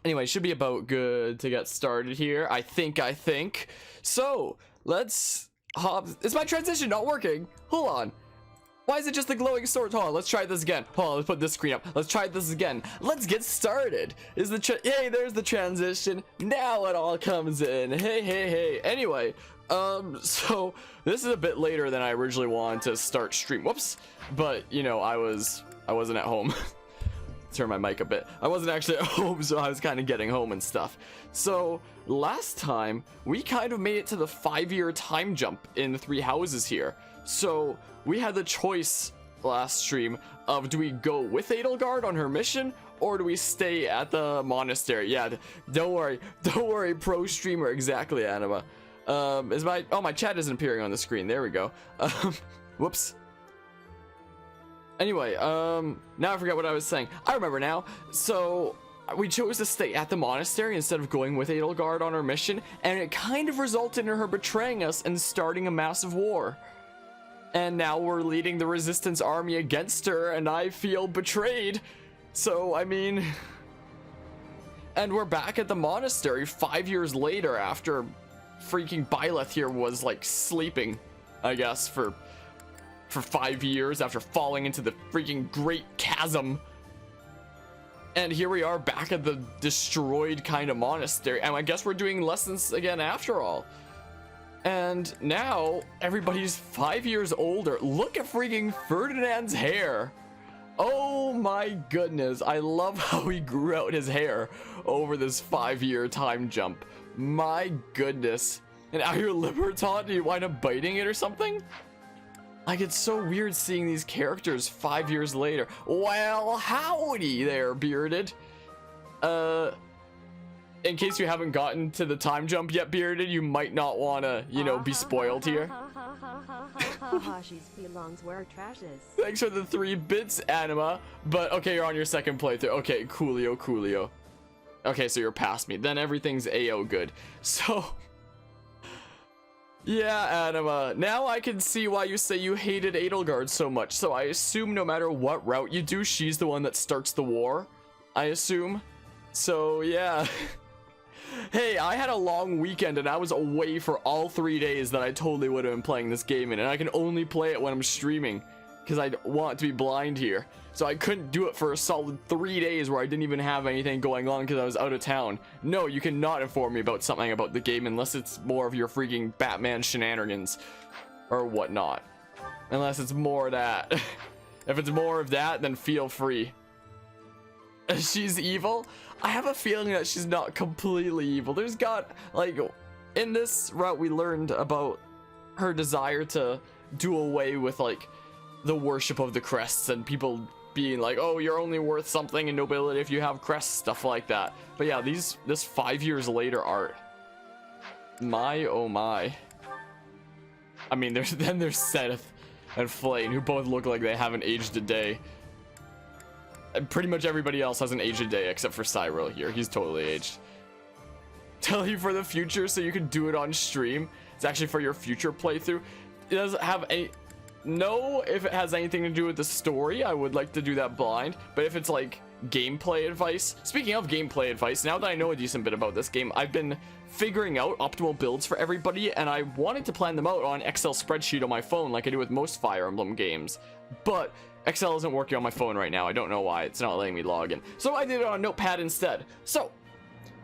Anyway, should be about good to get started here. I think. So, let's hop. Is my transition not working? Hold on. Why is it just the glowing sword? Hold on, let's try this again. Hold on, let's put this screen up. Let's try this again. Let's get started. Is the hey, there's the transition. Now it all comes in. Hey. Anyway, so this is a bit later than I originally wanted to start stream. Whoops. But, you know, I wasn't at home. Turn my mic a bit. I wasn't actually at home, so I was kind of getting home and stuff. So last time we kind of made it to the 5-year time jump in the 3 houses here. So we had the choice last stream of, do we go with Edelgard on her mission, or do we stay at the monastery? Yeah, don't worry, pro streamer. Exactly, Anima. Is my chat isn't appearing on the screen. There we go. Whoops. Anyway, now I forgot what I was saying. I remember now. So we chose to stay at the monastery instead of going with Edelgard on her mission, and it kind of resulted in her betraying us and starting a massive war. And now we're leading the resistance army against her, and I feel betrayed. So, I mean... And we're back at the monastery 5 years later after freaking Byleth here was, like, sleeping, I guess, for 5 years after falling into the freaking great chasm. And here we are back at the destroyed kind of monastery, and I guess we're doing lessons again after all. And now everybody's 5 years older. Look at freaking Ferdinand's hair. Oh my goodness, I love how he grew out his hair over this 5-year time jump. My goodness. And now your Libertad, do you wind up biting it or something? Like, it's so weird seeing these characters 5 years later. Well, howdy there, Bearded. In case you haven't gotten to the time jump yet, Bearded, you might not want to, you know, be spoiled here. She belongs where trash is. Thanks for the 3 bits, Anima. But, okay, you're on your second playthrough. Okay, coolio. Okay, so you're past me. Then everything's A-O good. So... yeah, Anima, now I can see why you say you hated Edelgard so much. So I assume no matter what route you do, she's the one that starts the war. I assume. So, yeah. Hey, I had a long weekend and I was away for all 3 days that I totally would have been playing this game in. And I can only play it when I'm streaming, because I want to be blind here. So I couldn't do it for a solid 3 days where I didn't even have anything going on because I was out of town. No, you cannot inform me about something about the game unless it's more of your freaking Batman shenanigans or whatnot. Unless it's more of that. If it's more of that, then feel free. She's evil? I have a feeling that she's not completely evil. There's got, like, in this route we learned about her desire to do away with, like, the worship of the crests and people being like, oh, you're only worth something in nobility if you have crests, stuff like that. But yeah, this 5 years later art, my oh my. I mean, there's Seth and Flane, who both look like they haven't aged a day. And pretty much everybody else hasn't aged a day except for Cyril here. He's totally aged. Tell you for the future so you can do it on stream. It's actually for your future playthrough. It doesn't have any... No, if it has anything to do with the story, I would like to do that blind. But if it's like gameplay advice, speaking of gameplay advice, now that I know a decent bit about this game, I've been figuring out optimal builds for everybody, and I wanted to plan them out on Excel spreadsheet on my phone like I do with most Fire Emblem games. But Excel isn't working on my phone right now. I don't know why. It's not letting me log in. So I did it on Notepad instead. So,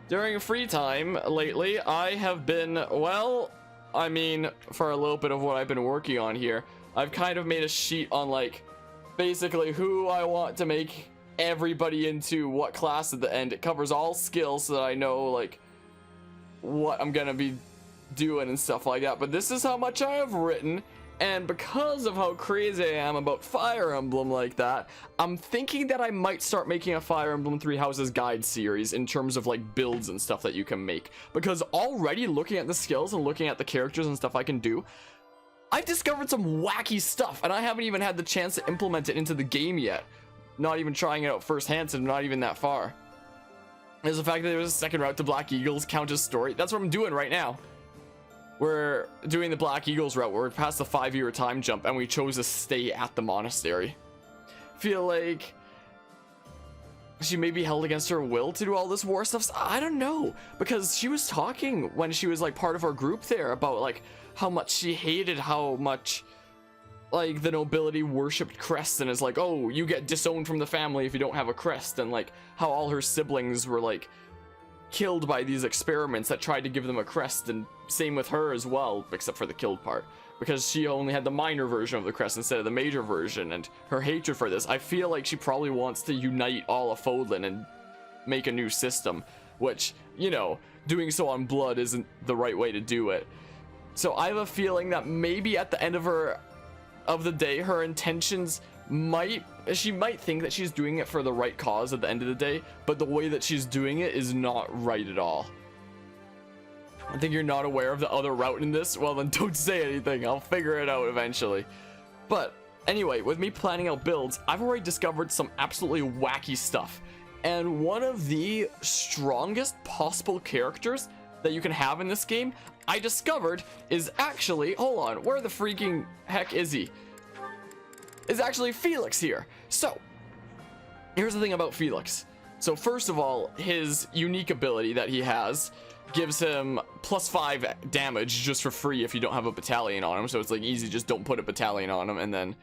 during free time lately, I have been, well, I mean, for a little bit of what I've been working on here, I've kind of made a sheet on, like, basically who I want to make everybody into what class at the end. It covers all skills so that I know, like, what I'm gonna be doing and stuff like that. But this is how much I have written, and because of how crazy I am about Fire Emblem like that, I'm thinking that I might start making a Fire Emblem 3 Houses guide series in terms of, like, builds and stuff that you can make. Because already looking at the skills and looking at the characters and stuff I can do, I've discovered some wacky stuff, and I haven't even had the chance to implement it into the game yet. Not even trying it out firsthand, so I'm not even that far. There's the fact that there's a second route to Black Eagles Countess story. That's what I'm doing right now. We're doing the Black Eagles route, where we're past the 5-year time jump, and we chose to stay at the monastery. Feel like she may be held against her will to do all this war stuff. I don't know, because she was talking when she was like part of our group there about like how much she hated how much like the nobility worshipped crests, and is like, oh, you get disowned from the family if you don't have a crest, and like how all her siblings were like killed by these experiments that tried to give them a crest, and same with her as well, except for the killed part, because she only had the minor version of the crest instead of the major version, and her hatred for this. I feel like she probably wants to unite all of Fodlan and make a new system, which, you know, doing so on blood isn't the right way to do it. So I have a feeling that maybe at the end of the day, her intentions she might think that she's doing it for the right cause at the end of the day, but the way that she's doing it is not right at all. I think you're not aware of the other route in this. Well, then don't say anything. I'll figure it out eventually. But anyway, with me planning out builds, I've already discovered some absolutely wacky stuff. And one of the strongest possible characters that you can have in this game, I discovered is actually, hold on, where the freaking heck is he? Is actually Felix here. So, here's the thing about Felix. So first of all, his unique ability that he has gives him +5 damage just for free if you don't have a battalion on him. So it's like easy, just don't put a battalion on him, and then,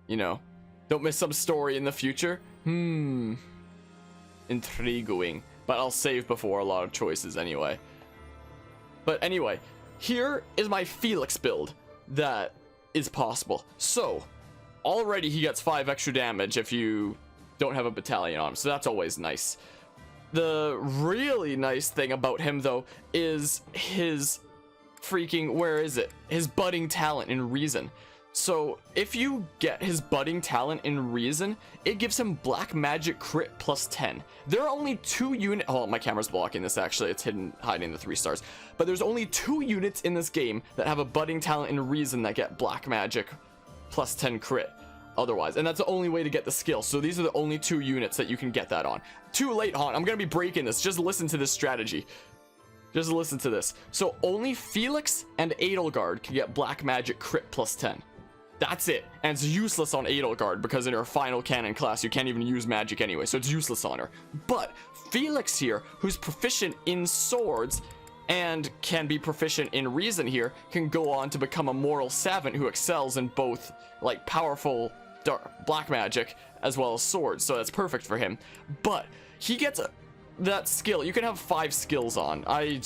you know, don't miss some story in the future. Intriguing. But I'll save before a lot of choices anyway. But anyway, here is my Felix build that is possible. So, already he gets 5 extra damage if you don't have a battalion on him, so that's always nice. The really nice thing about him, though, is his freaking, where is it? His budding talent in Reason. So, if you get his budding talent in Reason, it gives him black magic crit +10. There are only 2 units. Oh, my camera's blocking this actually. It's hiding the 3 stars. But there's only 2 units in this game that have a budding talent in Reason that get black magic +10 crit otherwise, and that's the only way to get the skill. So these are the only 2 units that you can get that on. Too late, hon. I'm gonna be breaking this. Just listen to this strategy. Just listen to this. So only Felix and Edelgard can get black magic crit +10. That's it. And it's useless on Edelgard because in her final canon class you can't even use magic anyway, so it's useless on her. But Felix here, who's proficient in swords and can be proficient in Reason here, can go on to become a moral savant who excels in both like powerful black magic as well as swords, so that's perfect for him. But he gets that skill. You can have 5 skills on. I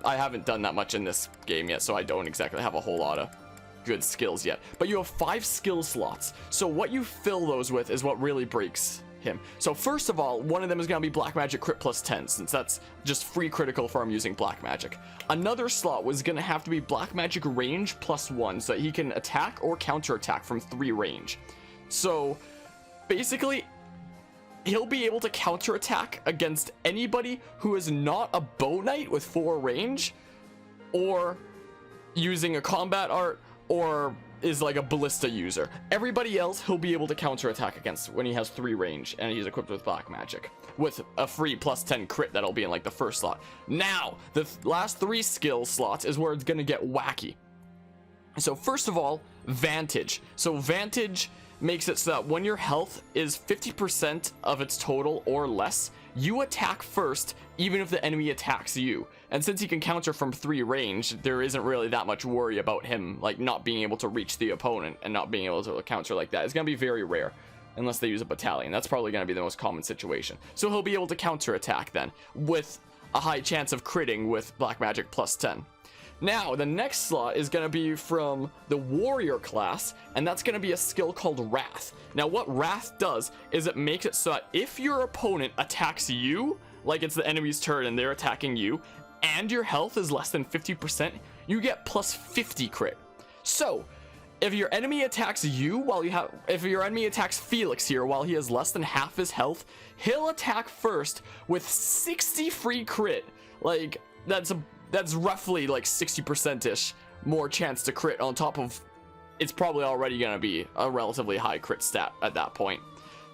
haven't done that much in this game yet, so I don't exactly have a whole lot of good skills yet. But you have 5 skill slots, so what you fill those with is what really breaks him. So first of all, one of them is going to be black magic crit +10, since that's just free critical for him using black magic. Another slot was going to have to be black magic range +1, so that he can attack or counter attack from 3 range. So basically he'll be able to counter attack against anybody who is not a bow knight with 4 range, or using a combat art, or is like a ballista user. Everybody else he'll be able to counter attack against when he has 3 range and he's equipped with black magic with a free +10 crit that'll be in like the first slot. Now the last 3 skill slots is where it's gonna get wacky. So first of all, Vantage. So Vantage makes it so that when your health is 50% of its total or less, you attack first even if the enemy attacks you. And since he can counter from 3 range, there isn't really that much worry about him like not being able to reach the opponent and not being able to counter like that. It's gonna be very rare unless they use a battalion. That's probably gonna be the most common situation. So he'll be able to counter attack then with a high chance of critting with black magic +10. Now, the next slot is going to be from the warrior class, and that's going to be a skill called Wrath. Now, what Wrath does is it makes it so that if your opponent attacks you, like it's the enemy's turn and they're attacking you, and your health is less than 50%, you get +50 crit. So, if your enemy attacks you if your enemy attacks Felix here while he has less than half his health, he'll attack first with 60 free crit. Like, that's roughly like 60%-ish more chance to crit on top of it's probably already going to be a relatively high crit stat at that point.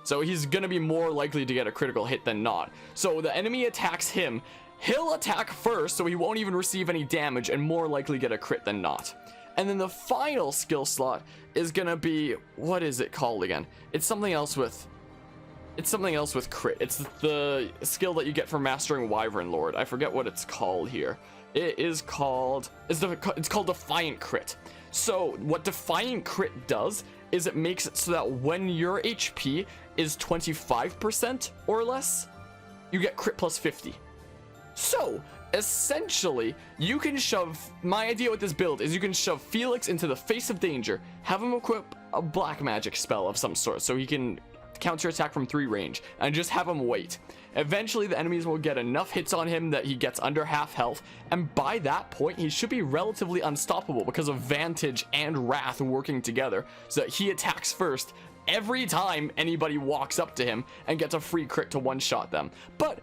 So he's going to be more likely to get a critical hit than not. So the enemy attacks him, he'll attack first, so he won't even receive any damage and more likely get a crit than not. And then the final skill slot is going to be, what is it called again? It's something else with it's something else with crit. It's the skill that you get for mastering Wyvern Lord. I forget what it's called here. It's called Defiant Crit. So what Defiant Crit does is it makes it so that when your HP is 25% or less, you get crit plus 50. So essentially, you can shove, my idea with this build is you can shove Felix into the face of danger, have him equip a black magic spell of some sort so he can counter attack from 3 range, and just have him wait. Eventually the enemies will get enough hits on him that he gets under half health, and by that point he should be relatively unstoppable because of Vantage and Wrath working together, so that he attacks first every time anybody walks up to him and gets a free crit to one-shot them. But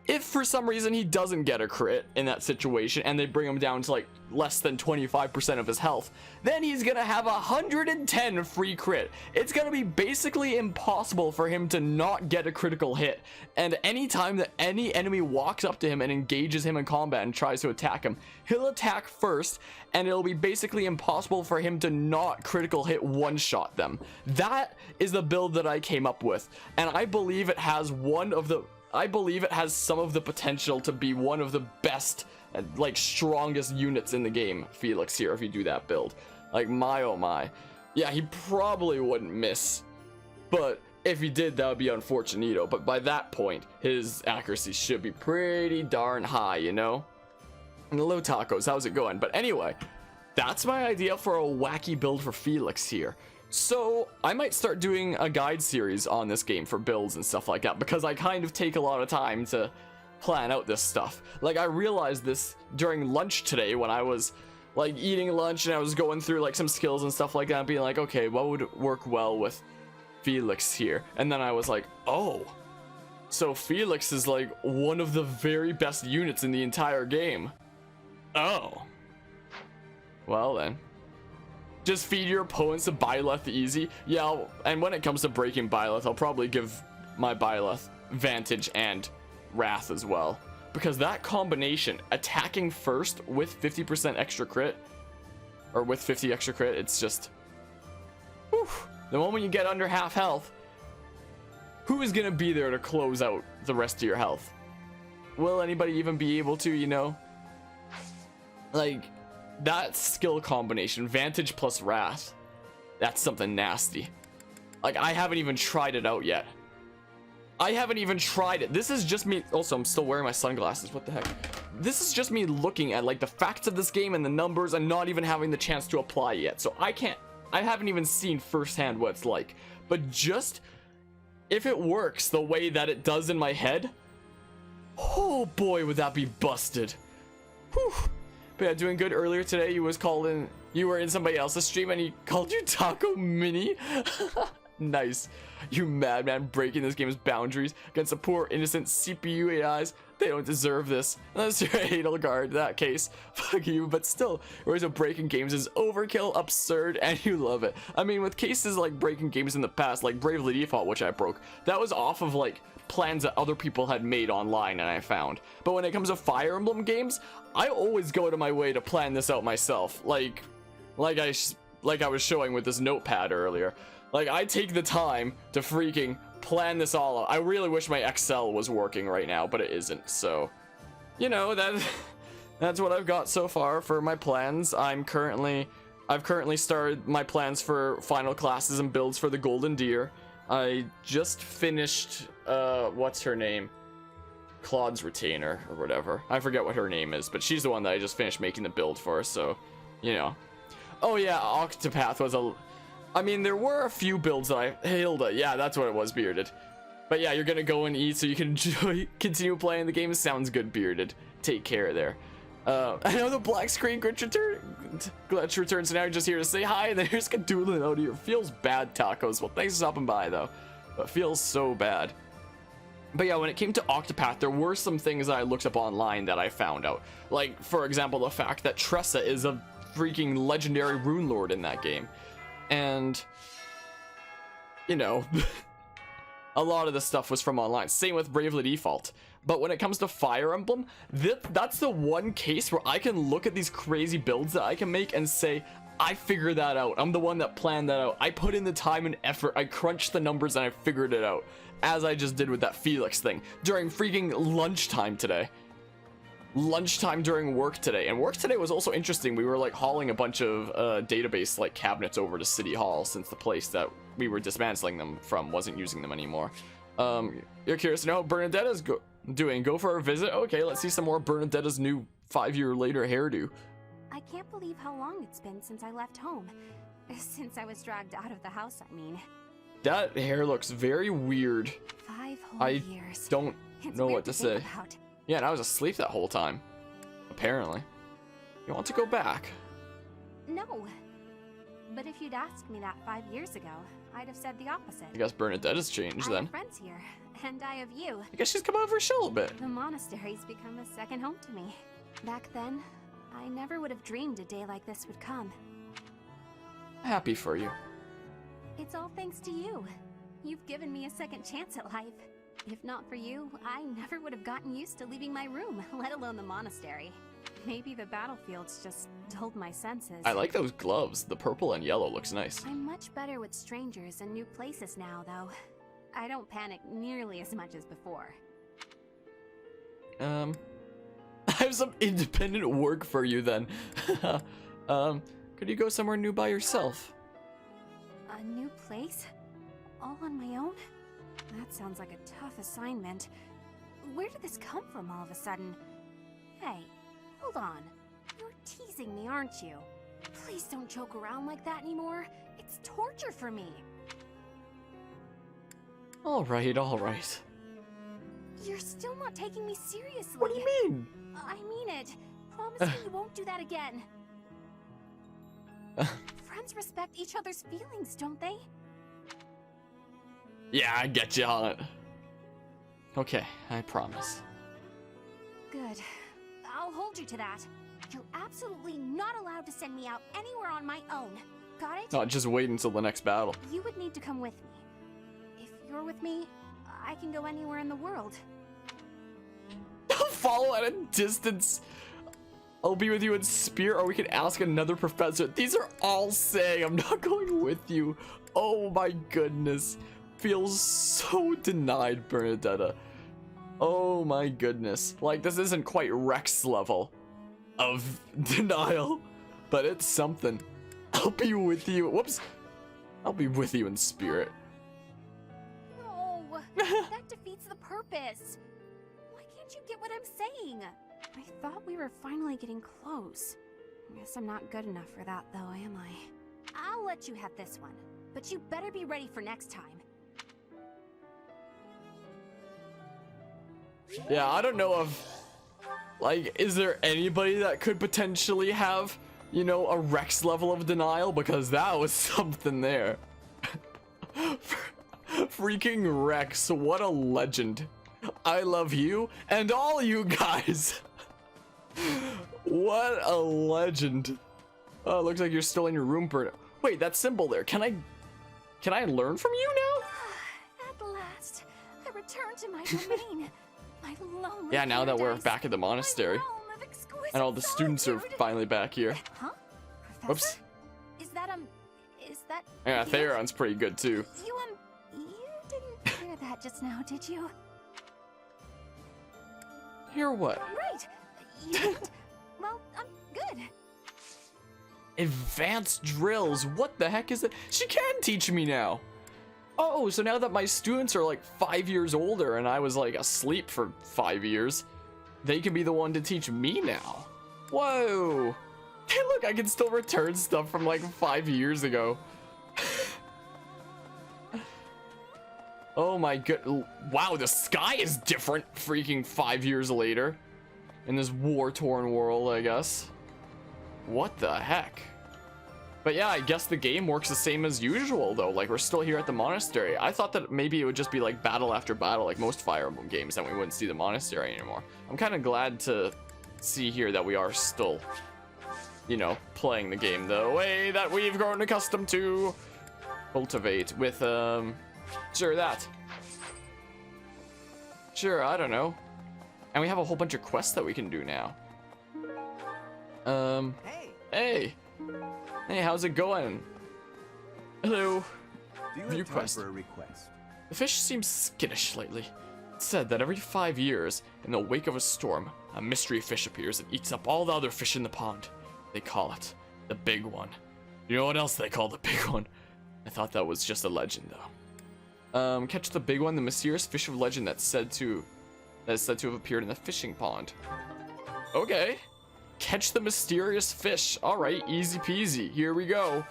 if for some reason he doesn't get a crit in that situation and they bring him down to like less than 25% of his health, then he's gonna have 110 free crit. It's gonna be basically impossible for him to not get a critical hit, and anytime that any enemy walks up to him and engages him in combat and tries to attack him, he'll attack first, and it'll be basically impossible for him to not critical hit one-shot them. That is the build that I came up with, and I believe it has some of the potential to be one of the best, like, strongest units in the game, Felix here, if you do that build. Like, my oh my. Yeah, he probably wouldn't miss, but if he did, that would be unfortunito. But by that point, his accuracy should be pretty darn high, you know? And hello, tacos, how's it going? But anyway, that's my idea for a wacky build for Felix here. So I might start doing a guide series on this game for builds and stuff like that, because I kind of take a lot of time to plan out this stuff. Like, I realized this during lunch today when I was like eating lunch and I was going through like some skills and stuff like that, being like, okay, what would work well with Felix here? And then I was like, oh, so Felix is like one of the very best units in the entire game. Oh, well then. Just feed your opponents a Byleth easy. Yeah, and when it comes to breaking Byleth, I'll probably give my Byleth Vantage and Wrath as well. Because that combination, attacking first with 50% extra crit, or with 50 extra crit, it's just... whew, the moment you get under half health, who is going to be there to close out the rest of your health? Will anybody even be able to, you know? Like... that skill combination, Vantage plus Wrath, that's something nasty. Like, I haven't even tried it out yet. I haven't even tried it. This is just me. Also, I'm still wearing my sunglasses. What the heck? This is just me looking at like the facts of this game and the numbers and not even having the chance to apply yet. So I haven't even seen firsthand what it's like. But just if it works the way that it does in my head, oh boy, would that be busted. Whew. But yeah, doing good earlier today. You were in somebody else's stream and he called you Taco Mini. Nice. You madman, breaking this game's boundaries against the poor innocent CPU AIs. They don't deserve this. Unless you're Edelgard, in that case, fuck you. But still, ways of breaking games is overkill, absurd, and you love it. I mean, with cases like breaking games in the past, like Bravely Default, which I broke, that was off of like plans that other people had made online and I found. But when it comes to Fire Emblem games, I always go to my way to plan this out myself. Like I was showing with this notepad earlier. Like, I take the time to freaking plan this all out. I really wish my Excel was working right now, but it isn't. So, you know, that's what I've got so far for my plans. I've currently started my plans for final classes and builds for the Golden Deer. I just finished, what's her name? Claude's Retainer, or whatever. I forget what her name is, but she's the one that I just finished making the build for, so, you know. Oh yeah, Octopath was I mean, there were a few builds that Hilda, yeah, that's what it was, Bearded. But yeah, you're gonna go and eat so you can continue playing the game. Sounds good, Bearded. Take care there. I know the black screen glitch returns, so now you're just here to say hi, and then you're just doodling out here. Feels bad, Tacos. Well, thanks for stopping by, though. But feels so bad. But yeah, when it came to Octopath, there were some things that I looked up online that I found out. Like, for example, the fact that Tressa is a freaking legendary rune lord in that game. And, you know, a lot of the stuff was from online. Same with Bravely Default. But when it comes to Fire Emblem, that's the one case where I can look at these crazy builds that I can make and say, I figured that out. I'm the one that planned that out. I put in the time and effort. I crunched the numbers and I figured it out. as I just did with that Felix thing, during freaking lunchtime today. Lunchtime during work today. And work today was also interesting. We were like hauling a bunch of database like cabinets over to City Hall, since the place that we were dismantling them from wasn't using them anymore. You're curious to know how Bernadetta's doing. Go for a visit? Okay, let's see some more Bernadetta's new 5-year later hairdo. I can't believe how long it's been since I left home. Since I was dragged out of the house, I mean. That hair looks very weird. 5 whole years. Don't It's know weird what to think say. about. Yeah, and I was asleep that whole time. Apparently. You want to go back? No. But if you'd asked me that 5 years ago, I'd have said the opposite. I guess Bernadetta's changed I then. have friends here, and I have you. I guess she's come out of her shell a bit. The monastery's become a second home to me. Back then, I never would have dreamed a day like this would come. Happy for you. It's all thanks to you. You've given me a second chance at life. If not for you, I never would have gotten used to leaving my room, let alone the monastery. Maybe the battlefields just dulled my senses. I like those gloves. The purple and yellow looks nice. I'm much better with strangers and new places now, though. I don't panic nearly as much as before. I have some independent work for you then. Could you go somewhere new by yourself? A new place? All on my own? That sounds like a tough assignment. Where did this come from all of a sudden? Hey, hold on. You're teasing me, aren't you? Please don't joke around like that anymore. It's torture for me. Alright, alright. You're still not taking me seriously. What do you mean? I mean it. Promise me you won't do that again. Friends respect each other's feelings, don't they? Yeah, I get you on it. Okay, I promise. Good. I'll hold you to that. You're absolutely not allowed to send me out anywhere on my own. Got it? Not just wait until the next battle. You would need to come with me. If you're with me, I can go anywhere in the world. I'll follow at a distance. I'll be with you in spirit, or we can ask another professor. These are all saying I'm not going with you. Oh my goodness. Feels so denied, Bernadetta. Oh my goodness. Like, this isn't quite Rex level of denial, but it's something. I'll be with you. Whoops. I'll be with you in spirit. No, that defeats the purpose. Why can't you get what I'm saying? I thought we were finally getting close. Guess I'm not good enough for that, though, am I? I'll let you have this one, but you better be ready for next time. Yeah, I don't know if, like, is there anybody that could potentially have, you know, a Rex level of denial? Because that was something there. Freaking Rex, what a legend. I love you and all you guys. What a legend. Oh, it looks like you're still in your room, Bert. Wait, that symbol there. Can I learn from you now? At last, I return to my domain. My lonely Yeah, now that we're paradise. back at the monastery. My realm of exquisite And all the students are solitude. finally back here. Huh? Whoops. Professor? Is that Yeah, you? Theron's pretty good too. You didn't hear that just now, did you? Hear what? Right. You didn't? Well, I'm good. Advanced drills. What the heck is that? She can teach me now. Oh, so now that my students are like 5 years older and I was like asleep for 5 years, they can be the one to teach me now. Whoa. Hey, look, I can still return stuff from like 5 years ago. Oh my god. Wow, the sky is different freaking 5 years later. In this war-torn world, I guess. What the heck? But yeah, I guess the game works the same as usual though. Like, we're still here at the monastery. I thought that maybe it would just be like battle after battle, like most Fire Emblem games, and we wouldn't see the monastery anymore. I'm kind of glad to see here that we are still, you know, playing the game the way that we've grown accustomed to. Cultivate with, sure, that. Sure, I don't know. And we have a whole bunch of quests that we can do now. Hey. Hey, how's it going? Hello. Do you View have time quest. for a request? The fish seems skittish lately. It's said that every 5 years, in the wake of a storm, a mystery fish appears and eats up all the other fish in the pond. They call it the Big One. You know what else they call the Big One? I thought that was just a legend, though. Catch the Big One, the mysterious fish of legend that is said to have appeared in the fishing pond. Okay. Catch the mysterious fish. Alright, easy peasy. Here we go.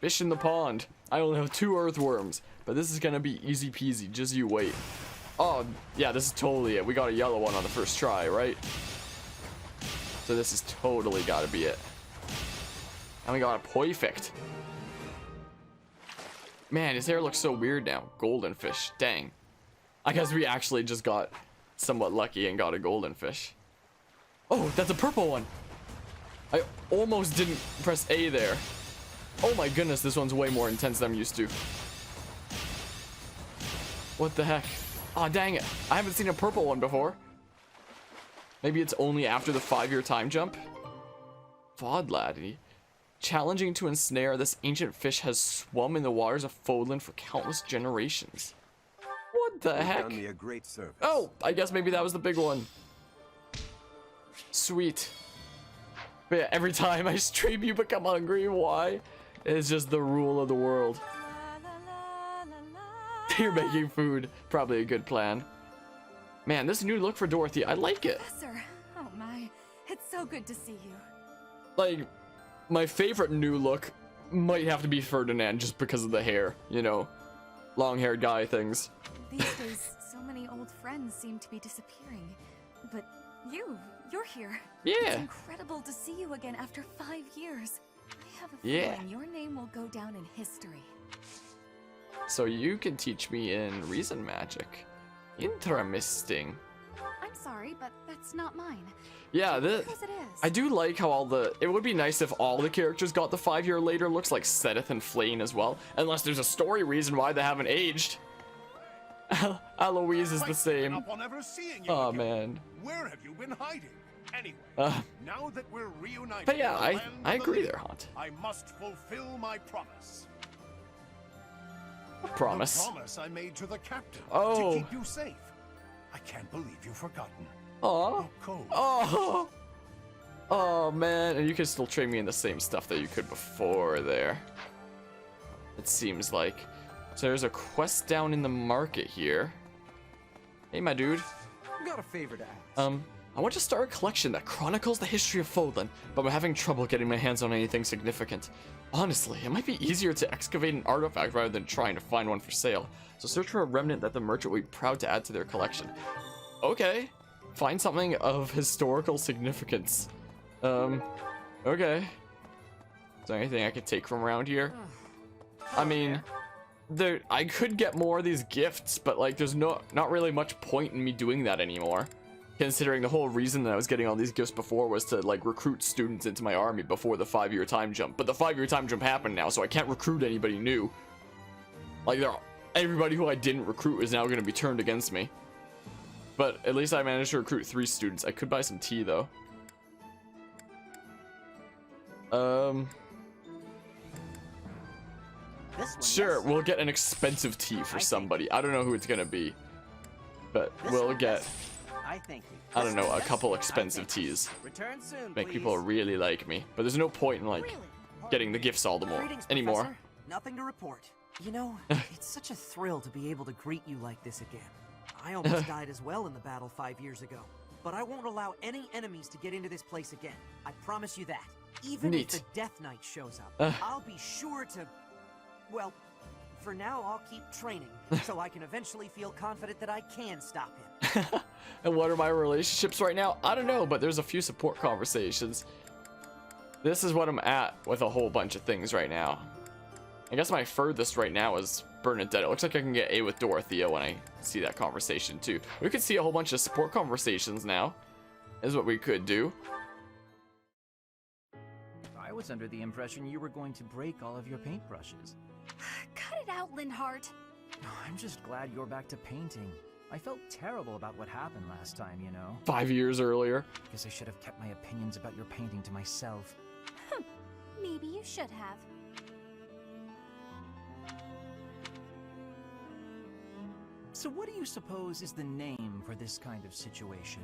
Fish in the pond. I only have 2 earthworms, but this is gonna be easy peasy. Just you wait. Oh, yeah, this is totally it. We got a yellow one on the first try, right? So this is totally gotta be it. And we got a perfect. Man, his hair looks so weird now. Golden fish. Dang. I guess we actually just got somewhat lucky and got a golden fish. Oh, that's a purple one. I almost didn't press A there. Oh my goodness, this one's way more intense than I'm used to. What the heck? Aw, dang it. I haven't seen a purple one before. Maybe it's only after the 5-year time jump? Fodladdie. Challenging to ensnare, this ancient fish has swum in the waters of Fodlan for countless generations. What the heck? Done me a great service. Oh, I guess maybe that was the big one. Sweet. But yeah, every time I stream you become hungry. Why? It's just the rule of the world. You're making food. Probably a good plan. Man, this new look for Dorothy, I like it. Professor, oh my, it's so good to see you. Like, my favorite new look might have to be Ferdinand just because of the hair, you know, long-haired guy things. These days, so many old friends seem to be disappearing. But you're here. Yeah. It's incredible to see you again after 5 years. I have a feeling your name will go down in history. So you can teach me in reason magic. Interesting. I'm sorry, but that's not mine. Yeah, Because it is. I do like how all the... It would be nice if all the characters got the 5-year later looks, like Sedith and Flayn as well. Unless there's a story reason why they haven't aged. Eloise is the same. Oh man. Where have you been hiding? Anyway, now that we're reunited, but yeah, in the land I of the agree living, there, Haunt. I must fulfill my promise. Promise. The promise I made to the captain Oh. to keep you safe. I can't believe you've forgotten. Aw. Cold. Oh. Oh man, and you can still train me in the same stuff that you could before there. It seems like. So there's a quest down in the market here. Hey, my dude. Got a favor to ask. I want to start a collection that chronicles the history of Fodlan, but I'm having trouble getting my hands on anything significant. Honestly, it might be easier to excavate an artifact rather than trying to find one for sale. So search for a remnant that the merchant will be proud to add to their collection. Okay. Find something of historical significance. Okay. Is there anything I could take from around here? I mean, I could get more of these gifts, but like there's not really much point in me doing that anymore. Considering the whole reason that I was getting all these gifts before was to like recruit students into my army before the 5-year time jump. But the 5-year time jump happened now, so I can't recruit anybody new. Like everybody who I didn't recruit is now going to be turned against me. But at least I managed to recruit 3 students. I could buy some tea though. Sure, we'll get an expensive tea for somebody. I don't know who it's gonna be, but we'll get, I don't know, a couple expensive teas. Return soon, Make please. people really like me. But there's no point in like getting the gifts all the more Greetings, anymore. Professor. Nothing to report. You know, it's such a thrill to be able to greet you like this again. I almost died as well in the battle 5 years ago. But I won't allow any enemies to get into this place again. I promise you that. Even Neat. if the Death Knight shows up, I'll be sure to... Well, for now, I'll keep training, so I can eventually feel confident that I can stop him. And what are my relationships right now? I don't know, but there's a few support conversations. This is what I'm at with a whole bunch of things right now. I guess my furthest right now is Bernadette. It looks like I can get A with Dorothea when I see that conversation too. We could see a whole bunch of support conversations now. Is what we could do. I was under the impression you were going to break all of your paintbrushes. Cut it out, Linhart. I'm just glad you're back to painting. I felt terrible about what happened last time, you know. 5 years earlier. Guess I should have kept my opinions about your painting to myself. Maybe you should have. So what do you suppose is the name for this kind of situation?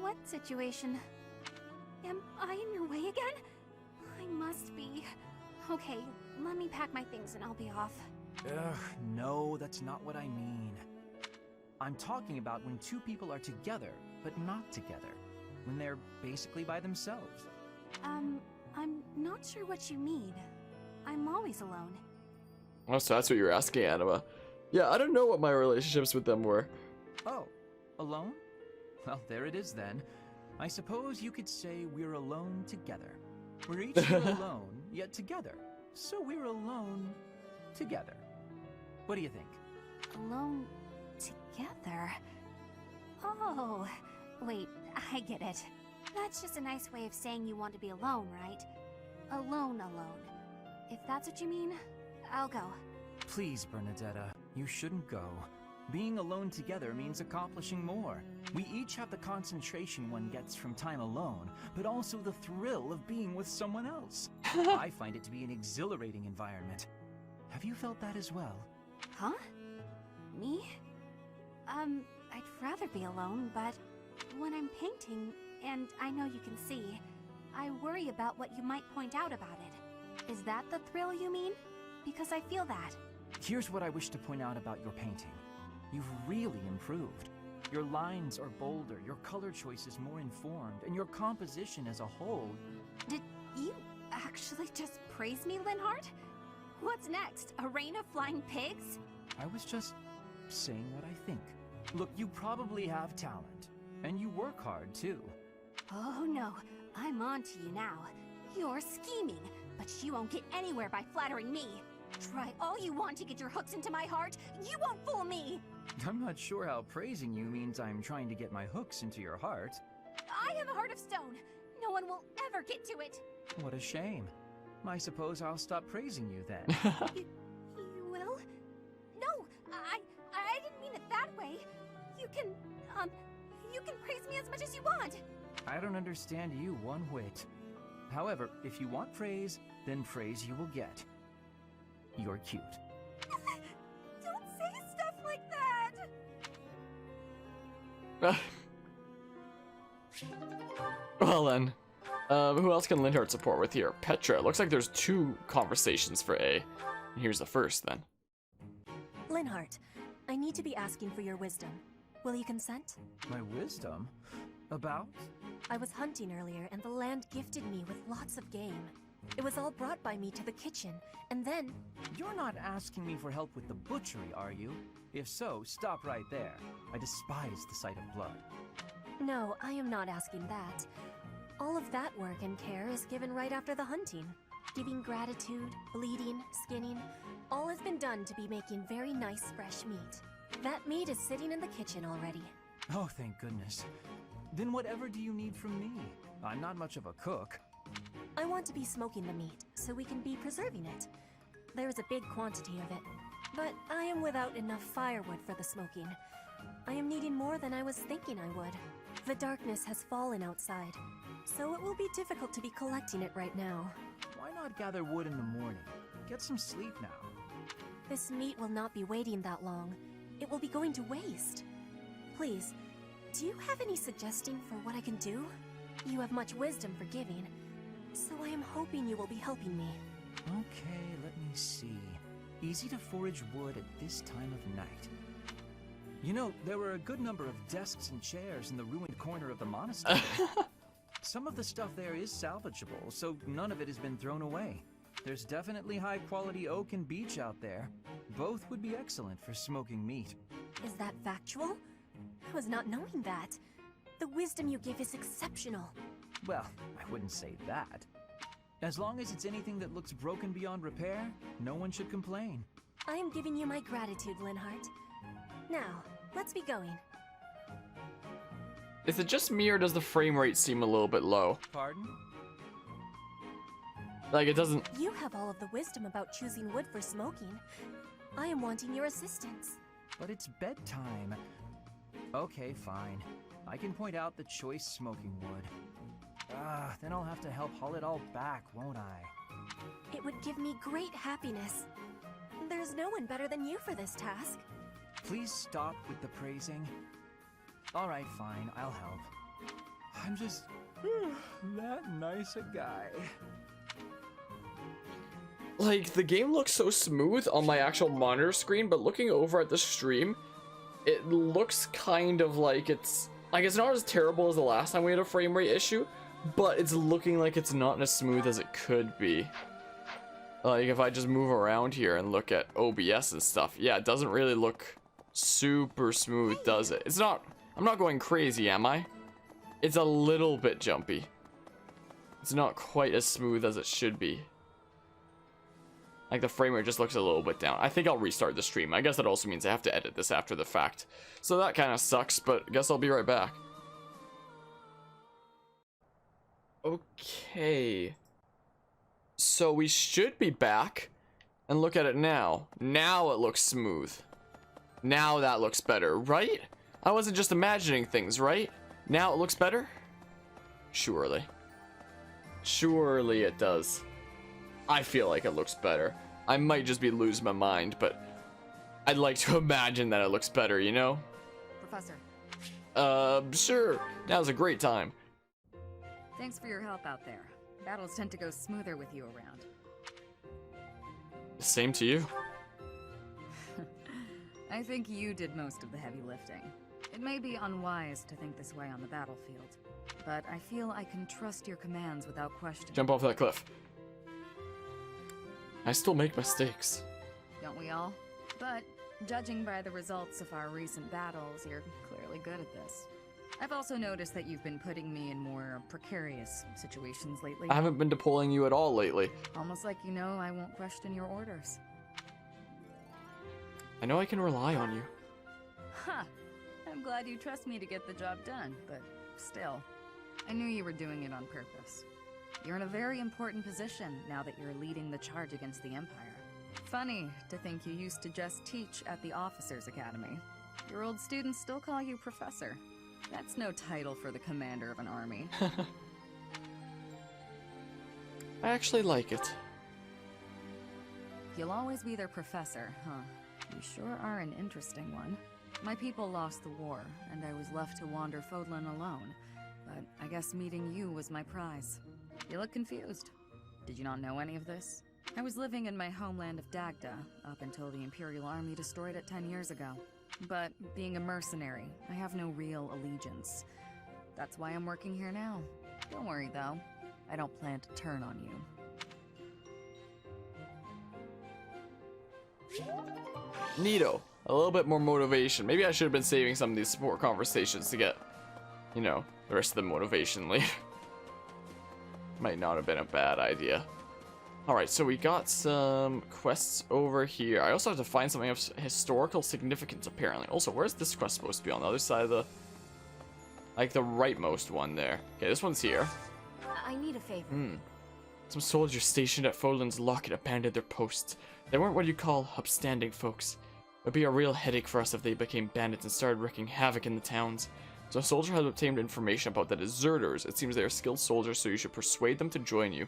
What situation? Am I in your way again? I must be. Okay, let me pack my things and I'll be off. Ugh, no, that's not what I mean. I'm talking about when two people are together, but not together. When they're basically by themselves. I'm not sure what you mean. I'm always alone. Oh, so that's what you're asking, Anima. Yeah, I don't know what my relationships with them were. Oh, alone? Well, there it is then. I suppose you could say we're alone together. We're each here alone, yet together. So we're alone together. What do you think? Alone together? Oh, wait, I get it. That's just a nice way of saying you want to be alone, right? Alone. If that's what you mean, I'll go. Please, Bernadetta, you shouldn't go. Being alone together means accomplishing more. We each have the concentration one gets from time alone, but also the thrill of being with someone else. I find it to be an exhilarating environment. Have you felt that as well? Huh? Me? I'd rather be alone, but when I'm painting, and I know you can see, I worry about what you might point out about it. Is that the thrill you mean? Because I feel that. Here's what I wish to point out about your painting. You've really improved. Your lines are bolder, your color choice is more informed, and your composition as a whole... Did you actually just praise me, Linhardt? What's next? A rain of flying pigs? I was just saying what I think. Look, you probably have talent, and you work hard too. Oh no, I'm on to you now. You're scheming, but you won't get anywhere by flattering me. Try all you want to get your hooks into my heart. You won't fool me! I'm not sure how praising you means I'm trying to get my hooks into your heart. I have a heart of stone. No one will ever get to it. What a shame. I suppose I'll stop praising you then. You will? No, I didn't mean it that way. You can praise me as much as you want. I don't understand you one whit. However, if you want praise, then praise you will get. You're cute. Don't say stuff like that! Well then, who else can Linhardt support with here? Petra. Looks like there's 2 conversations for A. And here's the first then. Linhardt, I need to be asking for your wisdom. Will you consent? My wisdom? About? I was hunting earlier and the land gifted me with lots of game. It was all brought by me to the kitchen, and then... You're not asking me for help with the butchery, are you? If so, stop right there. I despise the sight of blood. No, I am not asking that. All of that work and care is given right after the hunting. Giving gratitude, bleeding, skinning, all has been done to be making very nice fresh meat. That meat is sitting in the kitchen already. Oh, thank goodness. Then whatever do you need from me? I'm not much of a cook. I want to be smoking the meat, so we can be preserving it. There is a big quantity of it, but I am without enough firewood for the smoking. I am needing more than I was thinking I would. The darkness has fallen outside, so it will be difficult to be collecting it right now. Why not gather wood in the morning? Get some sleep now. This meat will not be waiting that long. It will be going to waste. Please, do you have any suggestion for what I can do? You have much wisdom for giving, so I am hoping you will be helping me. Okay, let me see. Easy to forage wood at this time of night. You know, there were a good number of desks and chairs in the ruined corner of the monastery. Some of the stuff there is salvageable, so none of it has been thrown away. There's definitely high-quality oak and beech out there. Both would be excellent for smoking meat. Is that factual? I was not knowing that. The wisdom you give is exceptional. Well, I wouldn't say that. As long as it's anything that looks broken beyond repair, no one should complain. I am giving you my gratitude, Linhardt. Now, let's be going. Is it just me or does the frame rate seem a little bit low? Pardon? Like it doesn't... You have all of the wisdom about choosing wood for smoking. I am wanting your assistance. But it's bedtime. Okay, fine. I can point out the choice smoking wood. Then I'll have to help haul it all back, won't I? It would give me great happiness. There's no one better than you for this task. Please stop with the praising. Alright, fine, I'll help. I'm just that nice a guy. Like, the game looks so smooth on my actual monitor screen, but looking over at the stream, it looks kind of like it's not as terrible as the last time we had a frame rate issue, but it's looking like it's not as smooth as it could be. Like, if I just move around here and look at OBS and stuff, yeah, it doesn't really look super smooth, does it? It's not, I'm not going crazy, am I? It's a little bit jumpy. It's not quite as smooth as it should be. Like, the frame rate just looks a little bit down. I think I'll restart the stream. I guess that also means I have to edit this after the fact. So that kind of sucks, but I guess I'll be right back. Okay. So we should be back. And look at it now. Now it looks smooth. Now that looks better, right? I wasn't just imagining things, right? Now it looks better? Surely. Surely it does. I feel like it looks better. I might just be losing my mind, but I'd like to imagine that it looks better, you know? Professor, Sure. Now's a great time. thanks for your help out there. Battles tend to go smoother with you around. Same to you. I think you did most of the heavy lifting. It may be unwise to think this way on the battlefield, but I feel I can trust your commands without question. Jump off that cliff. I still make mistakes. Don't we all? But judging by the results of our recent battles, you're clearly good at this. I've also noticed that you've been putting me in more precarious situations lately. I haven't been deploying you at all lately. Almost like you know I won't question your orders. I know I can rely on you. Huh. I'm glad you trust me to get the job done, but still, I knew you were doing it on purpose. You're in a very important position now that you're leading the charge against the Empire. Funny to think you used to just teach at the Officers' Academy. Your old students still call you Professor. That's no title for the commander of an army. I actually like it. You'll always be their professor, huh? You sure are an interesting one. My people lost the war, and I was left to wander Fodlan alone. But I guess meeting you was my prize. You look confused. Did you not know any of this? I was living in my homeland of Dagda, up until the Imperial Army destroyed it 10 years ago. But being a mercenary, I have no real allegiance. That's why I'm working here now. Don't worry, though. I don't plan to turn on you. Neato. A little bit more motivation. Maybe I should have been saving some of these support conversations to get, you know, the rest of the motivation later. Might not have been a bad idea. Alright, so we got some quests over here. I also have to find something of historical significance, apparently. Also, where's this quest supposed to be? On the other side of the... like, the rightmost one there. Okay, this one's here. I need a favor. Some soldiers stationed at Fodlan's Lock had abandoned their posts. They weren't what you call upstanding folks. It would be a real headache for us if they became bandits and started wreaking havoc in the towns. So a soldier has obtained information about the deserters. It seems they are skilled soldiers, so you should persuade them to join you.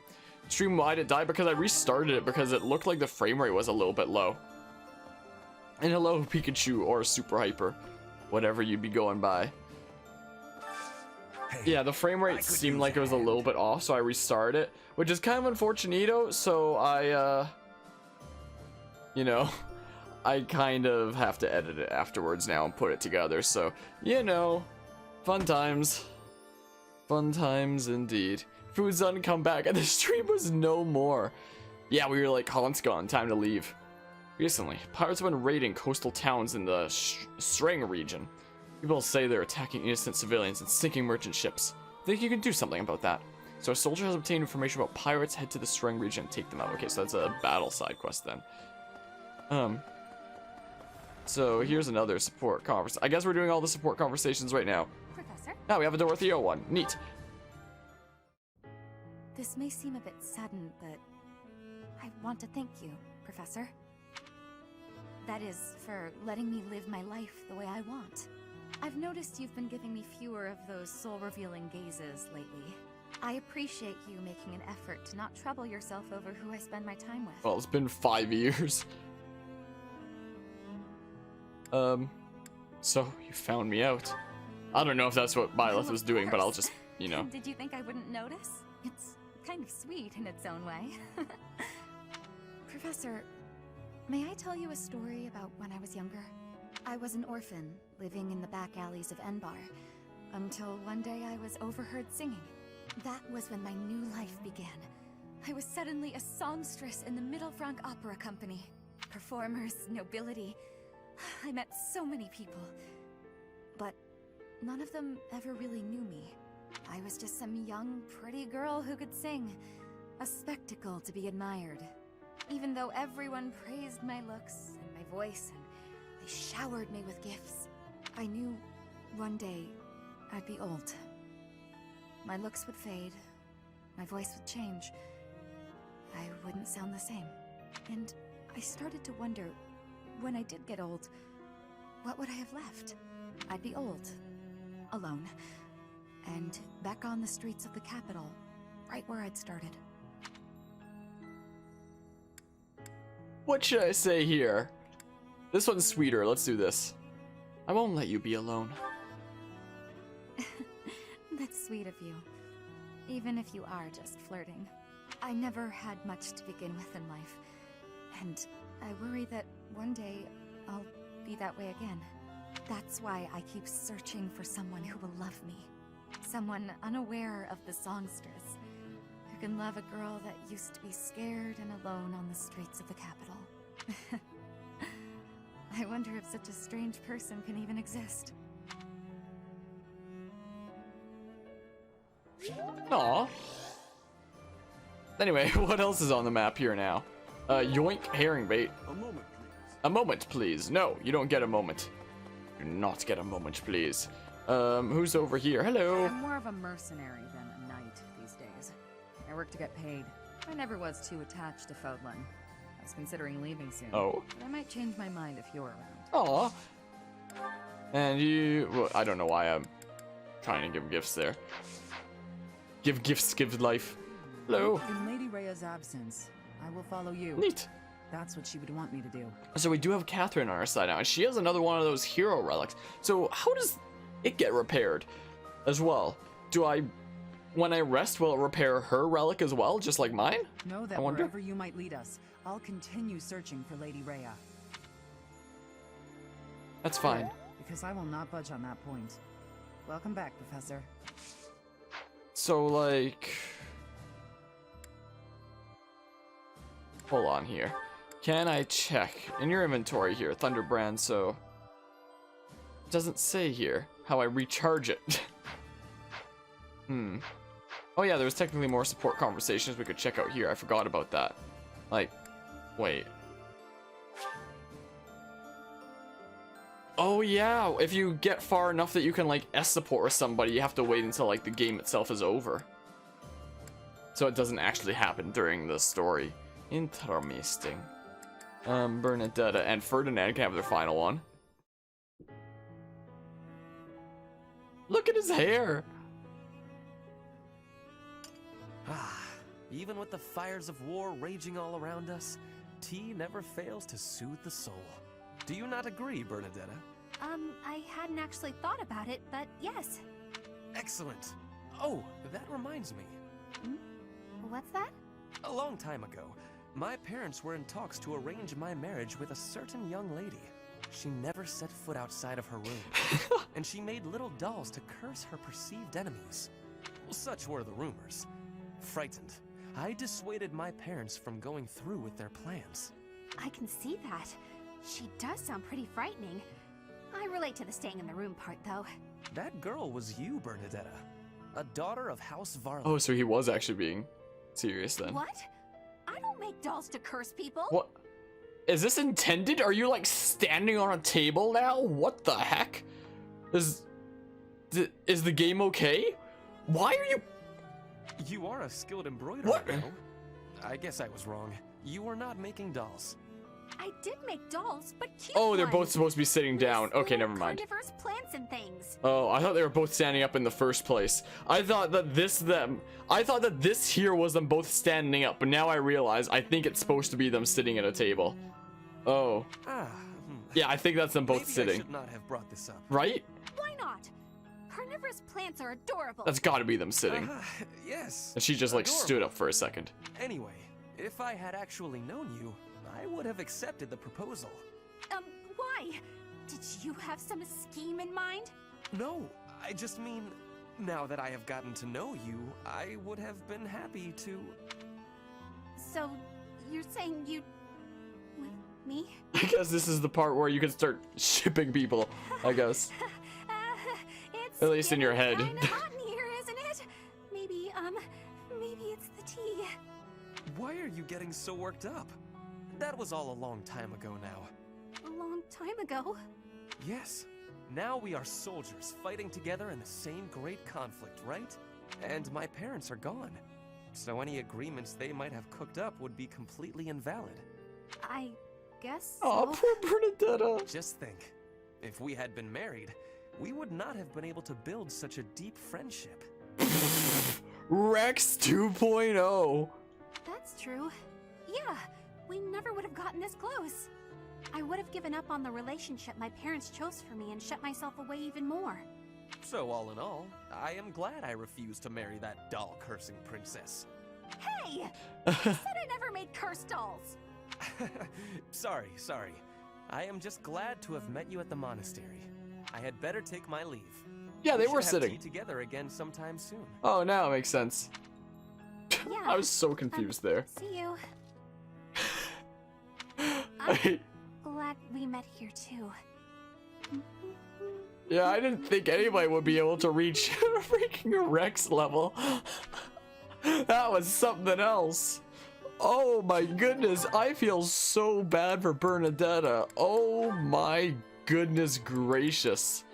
Stream, why did it die? Because I restarted it because it looked like the frame rate was a little bit low. And hello, Pikachu or Super Hyper. Whatever you'd be going by. Hey, Yeah, the frame rate seemed like it was a little bit off, so I restarted it. Which is kind of unfortunate, so I, you know, I kind of have to edit it afterwards now and put it together, so, you know, fun times. Fun times indeed. Food's done, come back, and the stream was no more. Yeah, we were like, Hunt's gone, time to leave. Recently, pirates have been raiding coastal towns in the Strang region. People say they're attacking innocent civilians and sinking merchant ships. Think you can do something about that. So a soldier has obtained information about pirates, head to the Strang region and take them out. Okay, so that's a battle side quest then. So here's another support conversation. I guess we're doing all the support conversations right now. Professor? Now we have a Dorothea one. Neat. This may seem a bit sudden, but I want to thank you, Professor. That is, for letting me live my life the way I want. I've noticed you've been giving me fewer of those soul-revealing gazes lately. I appreciate you making an effort to not trouble yourself over who I spend my time with. Well, it's been 5 years. So you found me out. I don't know if that's what Byleth was doing, but I'll just, you know. Did you think I wouldn't notice? It's kind of sweet in its own way. Professor, may I tell you a story about when I was younger? I was an orphan, living in the back alleys of Enbar, until one day I was overheard singing. That was when my new life began. I was suddenly a songstress in the Mittelfrank Opera Company. Performers, nobility. I met so many people. But none of them ever really knew me. I was just some young, pretty girl who could sing. A spectacle to be admired. Even though everyone praised my looks and my voice, and they showered me with gifts, I knew one day I'd be old. My looks would fade, my voice would change. I wouldn't sound the same. And I started to wonder, when I did get old, what would I have left? I'd be old, alone, and back on the streets of the capital, right where I'd started. What should I say here? This one's sweeter. Let's do this. I won't let you be alone. That's sweet of you, even if you are just flirting. I never had much to begin with in life, and I worry that one day I'll be that way again. That's why I keep searching for someone who will love me. Someone unaware of the songstress, who can love a girl that used to be scared and alone on the streets of the capital. I wonder if such a strange person can even exist. Aw. Anyway, what else is on the map here now? Yoink, herring bait. A moment, please. A moment, please. No, you don't get a moment. Do not get a moment, please. Who's over here? Hello. I'm more of a mercenary than a knight these days. I work to get paid. I never was too attached to Fodlan. I was considering leaving soon. Oh. But I might change my mind if you're around. Aw. And you... Well, I don't know why I'm trying to give gifts there. Give gifts, give life. Hello. In Lady Rhea's absence, I will follow you. Neat. That's what she would want me to do. So we do have Catherine on our side now, and she has another one of those hero relics. So how does it get repaired as well? When I rest, will it repair her relic as well, just like mine? Know that wherever you might lead us, I'll continue searching for Lady Rhea. That's fine. Because I will not budge on that point. Welcome back, Professor. So, like... Hold on here. Can I check in your inventory here, Thunderbrand? So it doesn't say here how I recharge it. Oh yeah, there was technically more support conversations we could check out here. I forgot about that. Like, wait. Oh yeah, if you get far enough that you can like S support with somebody, you have to wait until like the game itself is over. So it doesn't actually happen during the story. Interesting. Bernadetta and Ferdinand can have their final one. Look at his hair. Even with the fires of war raging all around us, tea never fails to soothe the soul. Do you not agree, Bernadetta? I hadn't actually thought about it, but yes. Excellent. Oh, that reminds me. What's that? A long time ago, my parents were in talks to arrange my marriage with a certain young lady. She never set foot outside of her room, and she made little dolls to curse her perceived enemies. Such were the rumors. Frightened, I dissuaded my parents from going through with their plans. I can see that. She does sound pretty frightening. I relate to the staying in the room part, though. That girl was you, Bernadetta. A daughter of House Varley. Oh, so he was actually being serious then. What? I don't make dolls to curse people. What? Is this intended? Are you like standing on a table now? What the heck? Is the game okay? Why are you... You are a skilled embroiderer, What? though. I guess I was wrong. You were not making dolls. I did make dolls, but cute Oh, they're both ones. supposed to be sitting down. Okay, Little never mind. Carnivorous plants and things. Oh, I thought they were both standing up in the first place. I thought that this here was them both standing up, but now I realize I think it's supposed to be them sitting at a table. Oh. Yeah, I think that's them both Maybe sitting. I should not have brought this up. Right? Why not? Carnivorous plants are adorable. That's gotta be them sitting. Yes. And she just like adorable. stood up for a second. Anyway, if I had actually known you, I would have accepted the proposal. Why? Did you have some scheme in mind? No, I just mean, now that I have gotten to know you, I would have been happy to... So, you're saying you'd... with me? I guess this is the part where you can start shipping people, I guess. It's At least in your head. kinda hot in here, isn't it? Maybe it's the tea. Why are you getting so worked up? That was all a long time ago now. A long time ago. Yes. Now we are soldiers fighting together in the same great conflict, right? And my parents are gone. So any agreements they might have cooked up would be completely invalid. I guess Oh, so. poor Bernadetta. Just think, if we had been married, we would not have been able to build such a deep friendship. Rex 2.0. That's true. Yeah, we never would have gotten this close. I would have given up on the relationship my parents chose for me and shut myself away even more. So all in all, I am glad I refused to marry that doll-cursing princess. Hey! I said I never made cursed dolls! Sorry. I am just glad to have met you at the monastery. I had better take my leave. Yeah, they We were should have sitting. tea together again sometime soon. Oh, now it makes sense. Yeah. I was so confused there. See you. I- Glad we met here too. yeah, I didn't think anybody would be able to reach freaking a Rex level. That was something else. Oh my goodness, I feel so bad for Bernadetta. Oh my goodness gracious.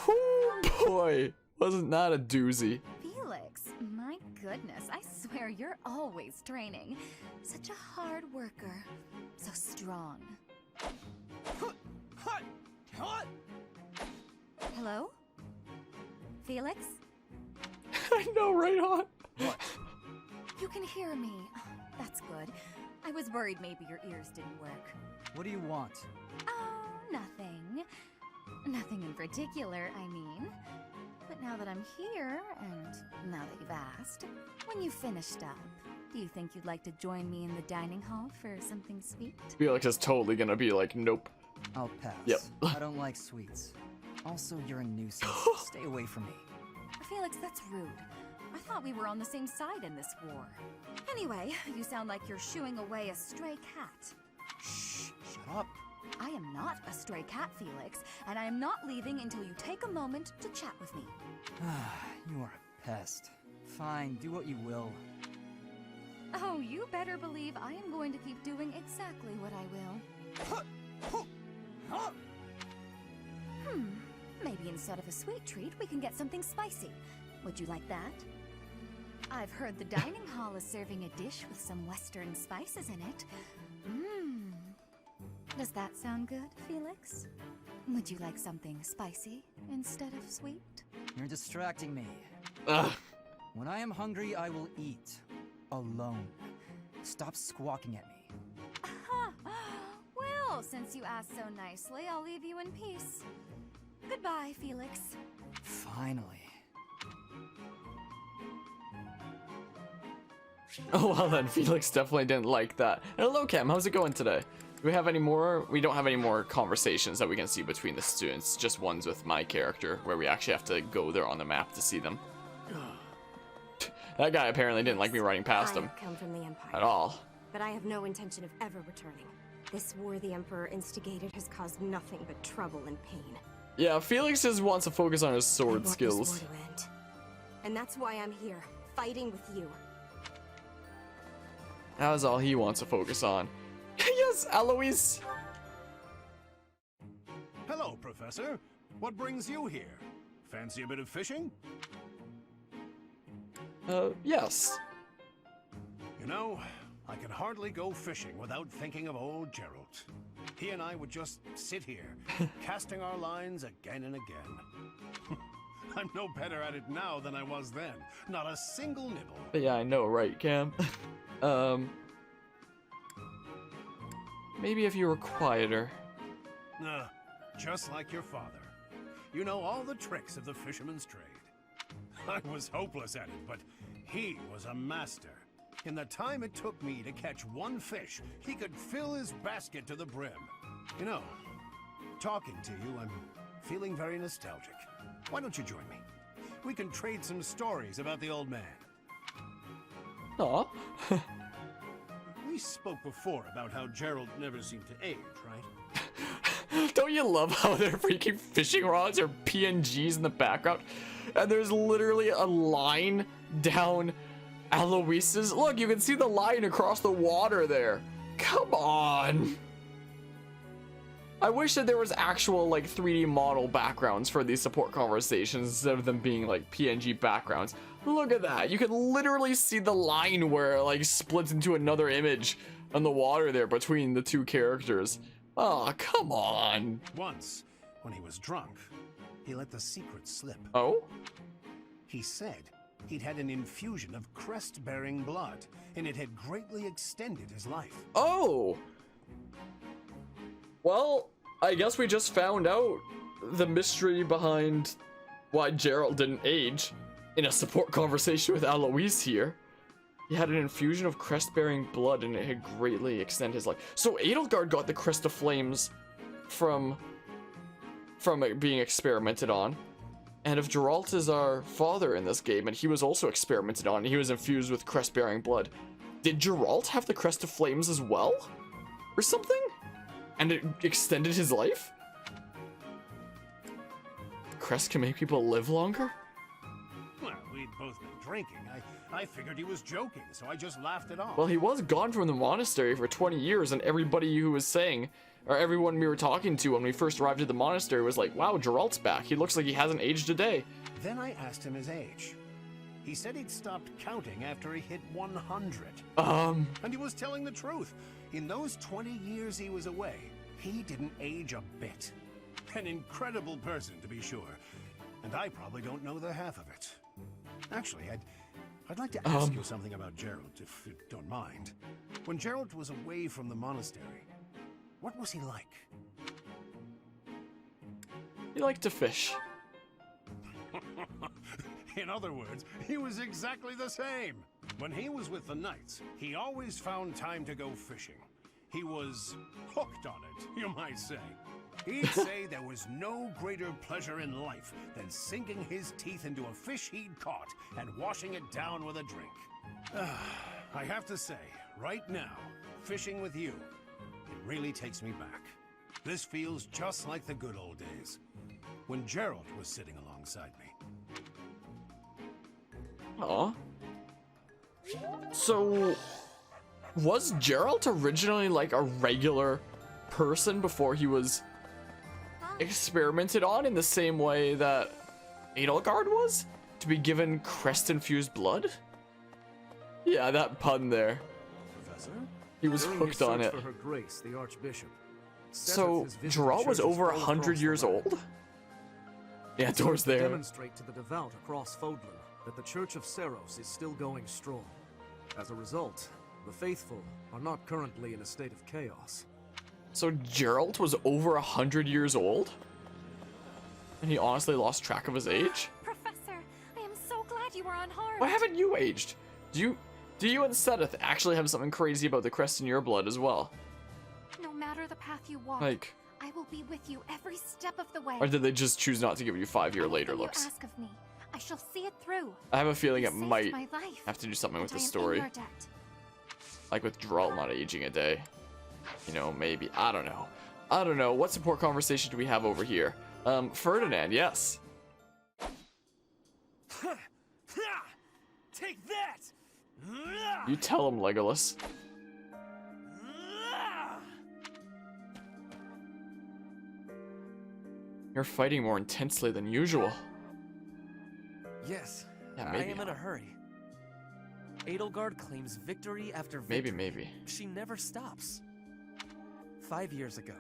Oh boy, wasn't that a doozy? Felix, my goodness, I swear you're always training. Such a hard worker. So strong. Hello? Felix? I know, right on. You can hear me. That's good. I was worried maybe your ears didn't work. What do you want? Oh, nothing. Nothing in particular, I mean. But now that I'm here, and now that you've asked, when you've finished up, do you think you'd like to join me in the dining hall for something sweet? Felix is totally gonna be like, nope. I'll pass. Yep. I don't like sweets. Also, you're a nuisance. Stay away from me. Felix, that's rude. I thought we were on the same side in this war. Anyway, you sound like you're shooing away a stray cat. Shh, shut up. I am not a stray cat, Felix, and I am not leaving until you take a moment to chat with me. You are a pest. Fine, do what you will. Oh, you better believe I am going to keep doing exactly what I will. Maybe instead of a sweet treat, we can get something spicy. Would you like that? I've heard the dining hall is serving a dish with some western spices in it. Does that sound good, Felix? Would you like something spicy instead of sweet? You're distracting me. Ugh. When I am hungry, I will eat. Alone. Stop squawking at me. Well, since you asked so nicely, I'll leave you in peace. Goodbye, Felix. Finally. Oh well then, Felix definitely didn't like that. Hello Cam, how's it going today? Do we have any more? We don't have any more conversations that we can see between the students, just ones with my character, where we actually have to go there on the map to see them. That guy apparently didn't like me running past him I come from the Empire, at all. but I have no intention of ever returning. This war the Emperor instigated has caused nothing but trouble and pain. Yeah, Felix just wants to focus on his I sword want this skills. war to end. And that's why I'm here, fighting with you. That was all he wants to focus on. Yes, Eloise! Hello, Professor. What brings you here? Fancy a bit of fishing? Yes. You know, I could hardly go fishing without thinking of old Gerald. He and I would just sit here, casting our lines again and again. I'm no better at it now than I was then. Not a single nibble. Yeah, I know, right, Cam? Maybe if you were quieter. Just like your father. You know all the tricks of the fisherman's trade. I was hopeless at it, but he was a master. In the time it took me to catch one fish, he could fill his basket to the brim. You know, talking to you, I'm feeling very nostalgic. Why don't you join me? We can trade some stories about the old man. Aw. We spoke before about how Gerald never seemed to age, right? Don't you love how their freaking fishing rods are PNGs in the background? And there's literally a line down Aloise's. Look, you can see the line across the water there. Come on. I wish that there was actual like 3D model backgrounds for these support conversations instead of them being like PNG backgrounds. Look at that. You can literally see the line where it like splits into another image on the water there between the two characters. Oh, come on. Once, when he was drunk, he let the secret slip. Oh? He said he'd had an infusion of crest-bearing blood, and it had greatly extended his life. Oh! Well, I guess we just found out the mystery behind why Gerald didn't age in a support conversation with Aloise here. He had an infusion of crest-bearing blood and it had greatly extended his life. So Edelgard got the Crest of Flames from it being experimented on. And if Geralt is our father in this game and he was also experimented on and he was infused with crest-bearing blood, did Geralt have the Crest of Flames as well? Or something? And it extended his life? Crest can make people live longer? Well, we'd both been drinking. I figured he was joking, so I just laughed it off. Well, he was gone from the monastery for 20 years, and everybody who was saying, or everyone we were talking to when we first arrived at the monastery was like, wow, Geralt's back. He looks like he hasn't aged a day. Then I asked him his age. He said he'd stopped counting after he hit 100. And he was telling the truth. In those 20 years he was away, he didn't age a bit. An incredible person, to be sure. And I probably don't know the half of it. Actually, I'd like to ask you something about Gerald, if you don't mind. When Gerald was away from the monastery, what was he like? He liked to fish. In other words, he was exactly the same. When he was with the knights, he always found time to go fishing. He was hooked on it, you might say. He'd say there was no greater pleasure in life than sinking his teeth into a fish he'd caught and washing it down with a drink. I have to say, right now, fishing with you, it really takes me back. This feels just like the good old days, when Gerald was sitting alongside me. Aw. So, was Geralt originally like a regular person before he was experimented on in the same way that Edelgard was? To be given crest-infused blood? Yeah, that pun there. Professor? He was hooked on it. For her grace, the Archbishop. So, Geralt was over 100 years old? Yeah, door's there. Demonstrate to the devout across Fodlan that the Church of Seros is still going strong. As a result, the faithful are not currently in a state of chaos. So Geralt was over 100 years old? And he honestly lost track of his age? Professor, I am so glad you were unharmed. Why haven't you aged? Do you and Sedith actually have something crazy about the crest in your blood as well? No matter the path you walk, Like, I will be with you every step of the way. or did they just choose not to give you 5-year later Anything looks? you ask of me, I shall see it through. I have a feeling You it saved might my life, have to do something with and the I am in story. your debt. Like with Geralt not aging a day. You know, maybe. I don't know. I don't know. What support conversation do we have over here? Ferdinand, yes. Take that! You tell him, Legolas. You're fighting more intensely than usual. Yes, Yeah, I maybe. am in a hurry. Edelgard claims victory after victory. Maybe. She never stops. 5 years ago,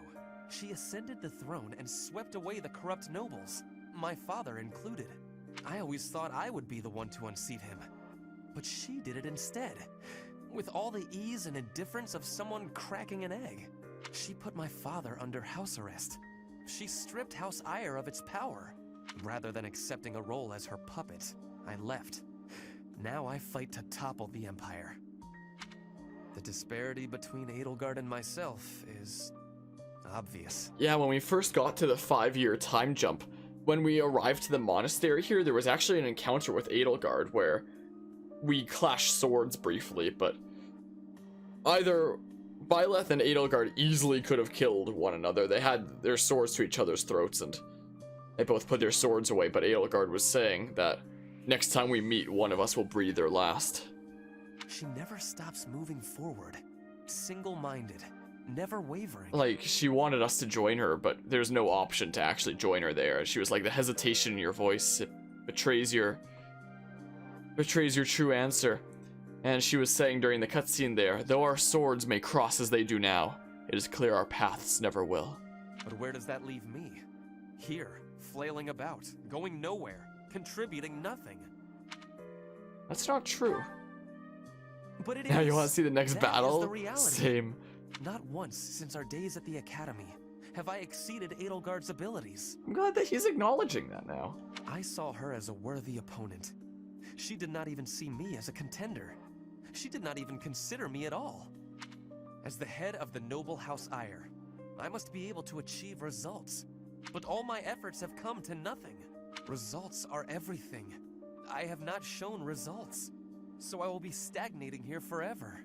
she ascended the throne and swept away the corrupt nobles, my father included. I always thought I would be the one to unseat him. But she did it instead, with all the ease and indifference of someone cracking an egg. She put my father under house arrest, She stripped House Ire of its power. Rather than accepting a role as her puppet, I left. Now I fight to topple the Empire. The disparity between Edelgard and myself is obvious. Yeah, when we first got to the 5-year time jump, when we arrived to the monastery here, there was actually an encounter with Edelgard where we clashed swords briefly, but either Byleth and Edelgard easily could have killed one another. They had their swords to each other's throats and they both put their swords away, but Edelgard was saying that next time we meet, one of us will breathe their last. She never stops moving forward, single-minded, never wavering. Like, she wanted us to join her, but there's no option to actually join her there. She was like, the hesitation in your voice, it betrays your true answer. And she was saying during the cutscene there, though our swords may cross as they do now, it is clear our paths never will. But where does that leave me? Here, flailing about, going nowhere, contributing nothing. That's not true. But it Now is. you want to see the next That battle? is the reality. Same. Not once since our days at the Academy have I exceeded Edelgard's abilities. I'm glad that he's acknowledging that now. I saw her as a worthy opponent. She did not even see me as a contender. She did not even consider me at all. As the head of the noble House Ire, I must be able to achieve results. But all my efforts have come to nothing. Results are everything. I have not shown results, so I will be stagnating here forever.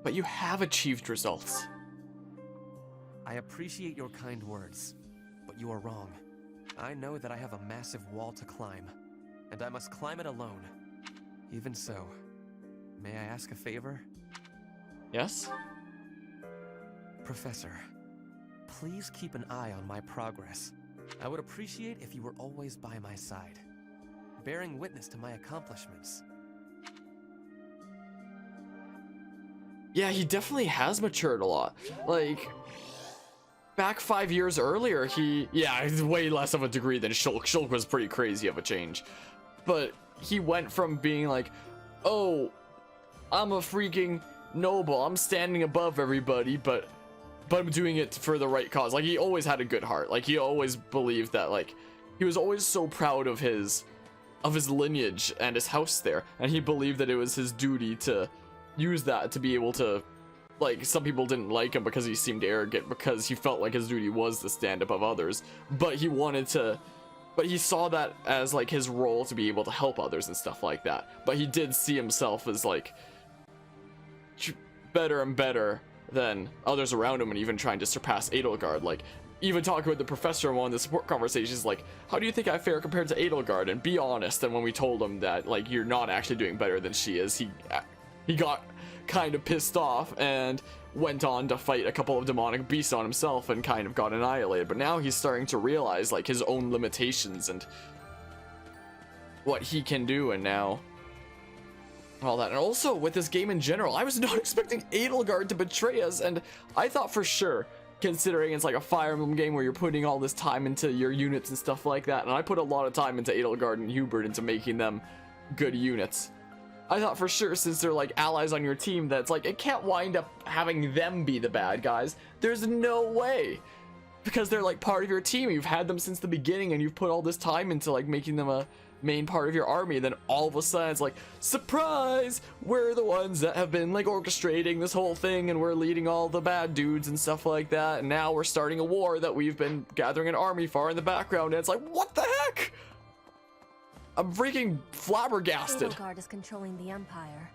But you have achieved results. I appreciate your kind words, but you are wrong. I know that I have a massive wall to climb, and I must climb it alone. Even so, may I ask a favor? Yes? Professor, please keep an eye on my progress. I would appreciate if you were always by my side, bearing witness to my accomplishments. Yeah, he definitely has matured a lot. Like, back 5 years earlier, he's way less of a degree than Shulk. Shulk was pretty crazy of a change. But he went from being like, oh, I'm a freaking noble, I'm standing above everybody, but I'm doing it for the right cause. Like, he always had a good heart. Like, he always believed that, like, he was always so proud of his lineage and his house there, and he believed that it was his duty to use that to be able to, like, some people didn't like him because he seemed arrogant, because he felt like his duty was to stand above others, but he saw that as, like, his role to be able to help others and stuff like that. But he did see himself as, like, better and better than others around him, and even trying to surpass Edelgard. Like, even talking with the professor in one of the support conversations, like, how do you think I fare compared to Edelgard? And be honest. And when we told him that, like, you're not actually doing better than she is, he got kind of pissed off and went on to fight a couple of demonic beasts on himself and kind of got annihilated. But now he's starting to realize, like, his own limitations and what he can do, and now all that. And also with this game in general, I was not expecting Edelgard to betray us, and I thought for sure, considering it's like a Fire Emblem game where you're putting all this time into your units and stuff like that, and I put a lot of time into Edelgard and Hubert into making them good units. I thought for sure, since they're like allies on your team, that's like, it can't wind up having them be the bad guys. There's no way. Because they're like part of your team. You've had them since the beginning, and you've put all this time into like making them a main part of your army. Then all of a sudden it's like, surprise! We're the ones that have been like orchestrating this whole thing, and we're leading all the bad dudes and stuff like that. And now we're starting a war that we've been gathering an army far in the background. And it's like, what the heck? I'm freaking flabbergasted. Edelgard is controlling the Empire.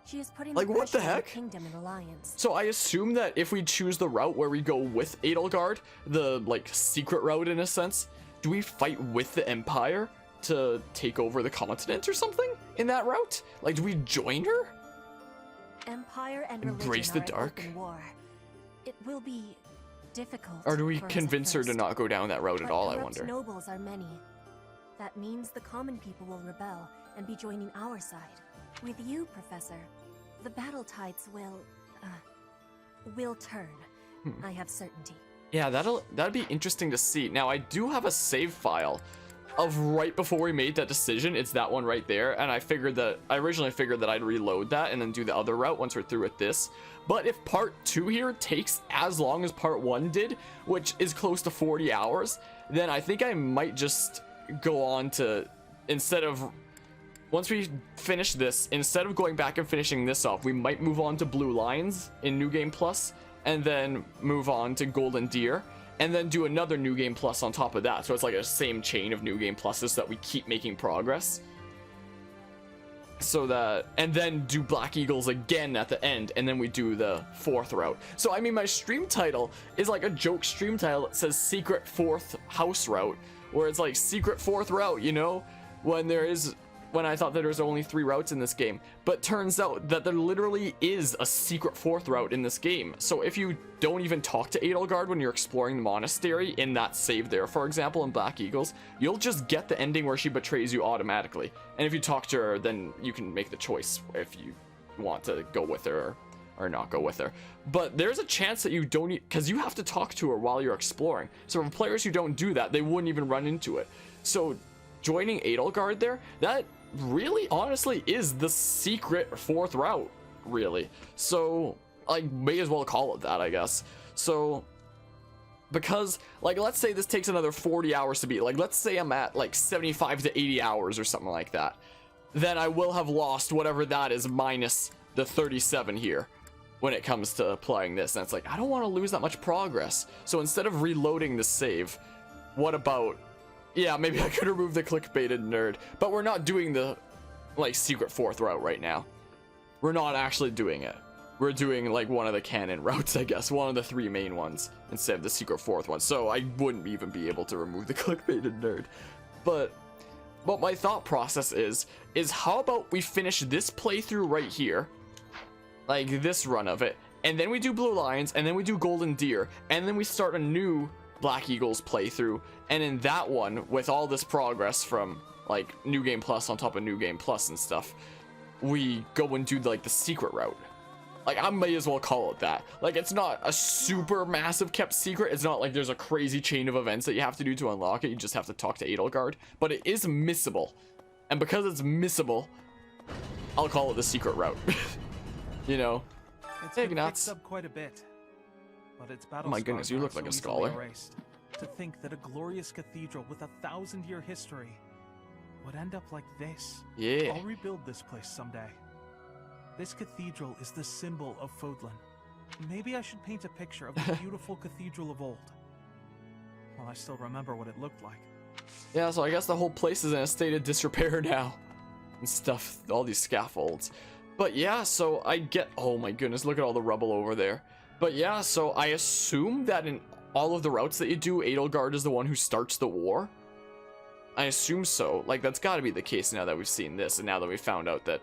She is putting Like, the what the pressure on heck? Kingdom in alliance. So I assume that if we choose the route where we go with Edelgard, the like secret route in a sense, do we fight with the Empire to take over the continent or something in that route? Like, do we join her? Empire and Embrace religion the are at dark? open war. It will be difficult. Or do we for us at convince her to first. not go down that road at But all, I corrupt wonder? nobles are many. That means the common people will rebel and be joining our side. With you, Professor, the battle tides will turn. I have certainty. Yeah, that'd be interesting to see. Now, I do have a save file of right before we made that decision. It's that one right there, and I originally figured that I'd reload that and then do the other route once we're through with this. But if part 2 here takes as long as part 1 did, which is close to 40 hours, then I think I might just go on to, once we finish this, instead of going back and finishing this off, we might move on to Blue Lions in New Game Plus, and then move on to Golden Deer, and then do another New Game Plus on top of that. So it's like a same chain of New Game Pluses so that we keep making progress. So that, and then do Black Eagles again at the end, and then we do the 4th route. So I mean, my stream title is like a joke stream title that says Secret 4th House Route, where it's like Secret 4th Route, you know, when I thought that there was only 3 routes in this game. But turns out that there literally is a secret 4th route in this game. So if you don't even talk to Edelgard when you're exploring the monastery in that save there, for example, in Black Eagles, you'll just get the ending where she betrays you automatically. And if you talk to her, then you can make the choice if you want to go with her or not go with her. But there's a chance that you don't, because you have to talk to her while you're exploring. So for players who don't do that, they wouldn't even run into it. So joining Edelgard there, that really honestly is the secret 4th route, really. So I may as well call it that, I guess. So because, like, let's say this takes another 40 hours to beat, like, let's say I'm at like 75 to 80 hours or something like that, then I will have lost whatever that is minus the 37 here when it comes to playing this. And it's like, I don't want to lose that much progress. So instead of reloading the save, what about, yeah, maybe I could remove the clickbaited nerd, but we're not doing the, like, secret 4th route right now. We're not actually doing it. We're doing, like, one of the canon routes, I guess, one of the 3 main ones instead of the secret 4th one. So I wouldn't even be able to remove the clickbaited nerd. But what my thought process is how about we finish this playthrough right here, like this run of it, and then we do Blue Lions, and then we do Golden Deer, and then we start a new Black Eagles playthrough, and in that one, with all this progress from like New Game Plus on top of New Game Plus and stuff, we go and do like the secret route. Like, I may as well call it that. Like, it's not a super massive kept secret. It's not like there's a crazy chain of events that you have to do to unlock it. You just have to talk to Edelgard, but it is missable, and because it's missable, I'll call it the secret route. You know, it's hey, been Gnats. fixed up quite a bit, but its Oh my goodness, you look like a scholar. To think that a glorious cathedral with a 1,000-year history would end up like this. Yeah. I'll rebuild this place someday. This cathedral is the symbol of Fodlan. Maybe I should paint a picture of the beautiful cathedral of old. Well, I still remember what it looked like. Yeah, so I guess the whole place is in a state of disrepair now. And stuff, all these scaffolds. But yeah, so I get, oh my goodness, look at all the rubble over there. But yeah, so I assume that in all of the routes that you do, Edelgard is the one who starts the war. I assume so. Like, that's gotta be the case now that we've seen this, and now that we found out that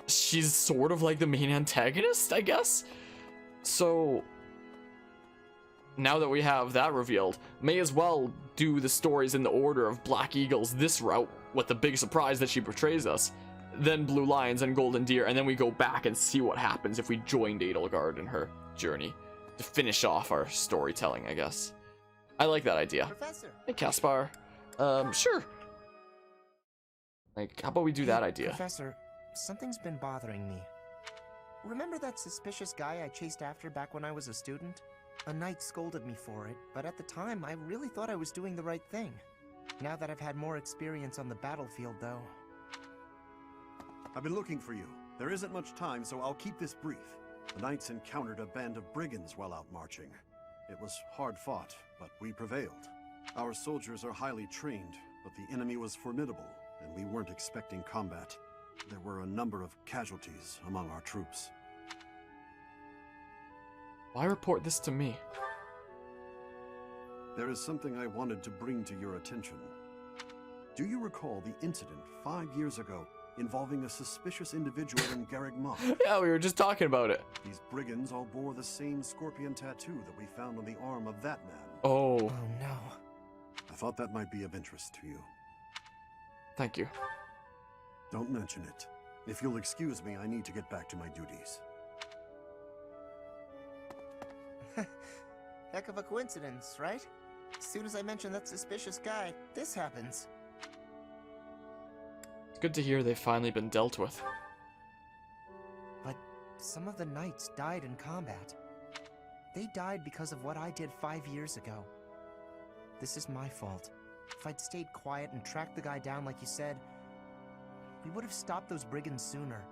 she's sort of like the main antagonist, I guess. So now that we have that revealed, may as well do the stories in the order of Black Eagles this route with the big surprise that she betrays us, then Blue Lions and Golden Deer, and then we go back and see what happens if we joined Edelgard in her journey to finish off our storytelling, I guess. I like that idea. Professor. Hey, Caspar. Sure. Like, how about we do that idea? Professor, something's been bothering me. Remember that suspicious guy I chased after back when I was a student? A knight scolded me for it, but at the time I really thought I was doing the right thing. Now that I've had more experience on the battlefield, though. I've been looking for you. There isn't much time, so I'll keep this brief. The knights encountered a band of brigands while out marching. It was hard fought, but we prevailed. Our soldiers are highly trained, but the enemy was formidable, and we weren't expecting combat. There were a number of casualties among our troops. Why report this to me? There is something I wanted to bring to your attention. Do you recall the incident 5 years ago involving a suspicious individual in Garreg Mach? Yeah, we were just talking about it. These brigands all bore the same scorpion tattoo that we found on the arm of that man. Oh. Oh no. I thought that might be of interest to you. Thank you. Don't mention it. If you'll excuse me, I need to get back to my duties. Heck of a coincidence, right? As soon as I mention that suspicious guy, this happens. good to hear they've finally been dealt with. But some of the knights died in combat. They died because of what I did 5 years ago. This is my fault. If I'd stayed quiet and tracked the guy down like you said, we would have stopped those brigands sooner,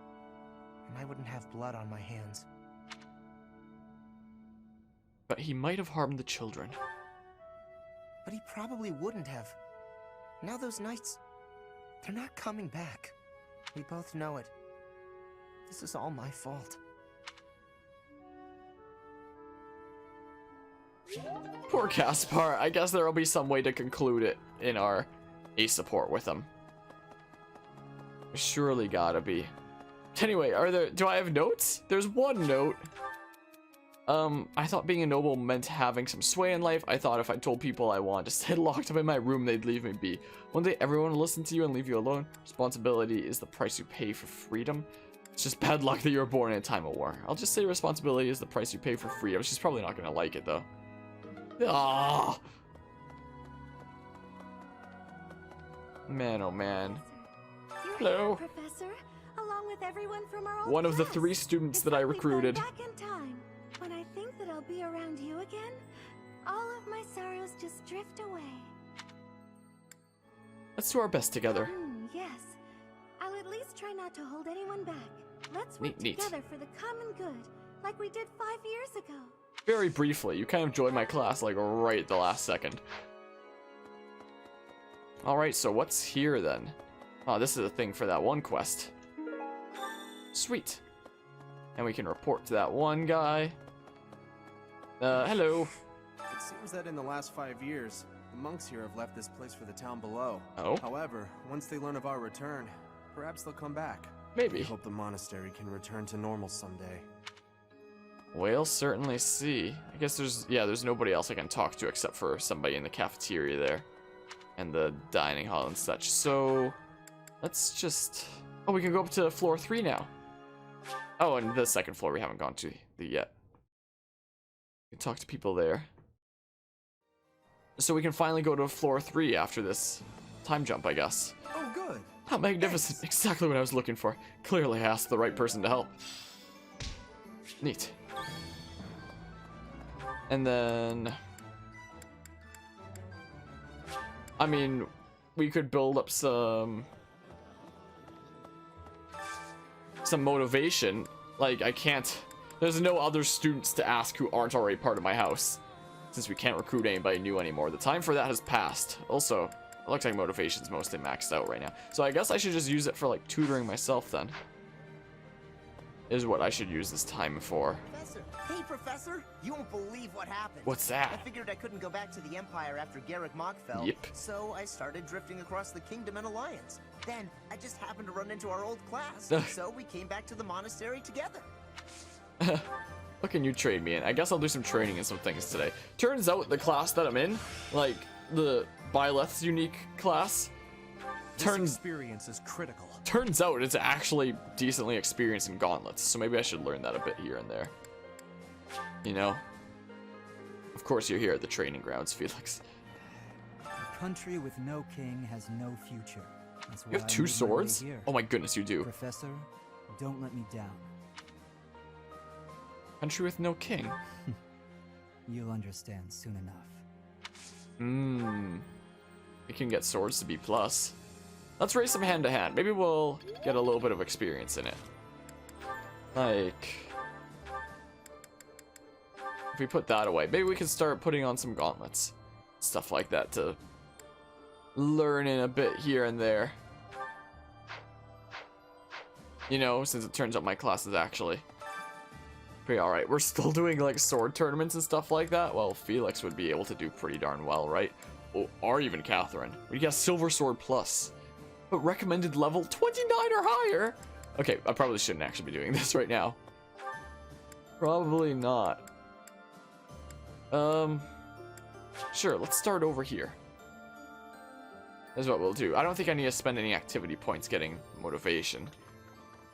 and I wouldn't have blood on my hands. But he might have harmed the children. But he probably wouldn't have. Now those knights, they're not coming back. We both know it. This is all my fault. Poor Caspar. I guess there'll be some way to conclude it in our ace support with him. Surely gotta be. Anyway, do I have notes? There's one note. I thought being a noble meant having some sway in life. I thought if I told people I wanted to stay locked up in my room, they'd leave me be. One day everyone will listen to you and leave you alone. Responsibility is the price you pay for freedom. It's just bad luck that you were born in a time of war. I'll just say responsibility is the price you pay for freedom. She's probably not gonna like it though. Ah, man, oh man. Hello. Professor, along with everyone from our old One of the class. 3 students It's that I like we've gone recruited. back in time. When I think that I'll be around you again, all of my sorrows just drift away. Let's do our best together. Yes. I'll at least try not to hold anyone back. Let's work Neat. together for the common good, like we did 5 years ago. Very briefly, you kind of joined my class like right at the last second. Alright, so what's here then? Oh, this is a thing for that one quest. Sweet. And we can report to that one guy. Hello. It seems that in the last 5 years, the monks here have left this place for the town below. Oh? However, once they learn of our return, perhaps they'll come back. Maybe. We hope the monastery can return to normal someday. We'll certainly see. I guess there's nobody else I can talk to except for somebody in the cafeteria there. And the dining hall and such. So, let's just... Oh, we can go up to floor 3 now. Oh, and the second floor we haven't gone to yet. We can talk to people there. So we can finally go to floor 3 after this time jump, I guess. Oh, good. How magnificent. Yes. Exactly what I was looking for. Clearly I asked the right person to help. Neat. And then... I mean, we could build up some motivation. Like, I can't... There's no other students to ask who aren't already part of my house. Since we can't recruit anybody new anymore. The time for that has passed. Also, it looks like motivation's mostly maxed out right now. So I guess I should just use it for, like, tutoring myself then. Is what I should use this time for. Professor! Hey, Professor! You won't believe what happened. What's that? I figured I couldn't go back to the Empire after Garrick Mach fell. Yep. So I started drifting across the Kingdom and Alliance. Then, I just happened to run into our old class. So we came back to the monastery together. What can you trade me in? I guess I'll do some training and some things today. Turns out the class that I'm in, like the Byleth's unique class, experience is critical. Turns out it's actually decently experienced in gauntlets, so maybe I should learn that a bit here and there. You know? Of course you're here at the training grounds, Felix. A country with no king has no future. That's why You have 2 swords? here. Oh my goodness, you do. Professor, don't let me down. Country with no king. You'll understand soon enough. We can get swords to B+. Let's race some hand-to-hand. Maybe we'll get a little bit of experience in it. Like... If we put that away, maybe we can start putting on some gauntlets. Stuff like that to learn in a bit here and there. You know, since it turns out my class is actually pretty alright. We're still doing like sword tournaments and stuff like that. Well, Felix would be able to do pretty darn well, right? Oh, or even Catherine. We got Silver Sword Plus. But recommended level 29 or higher. Okay, I probably shouldn't actually be doing this right now. Probably not. Sure, let's start over here. That's what we'll do. I don't think I need to spend any activity points getting motivation.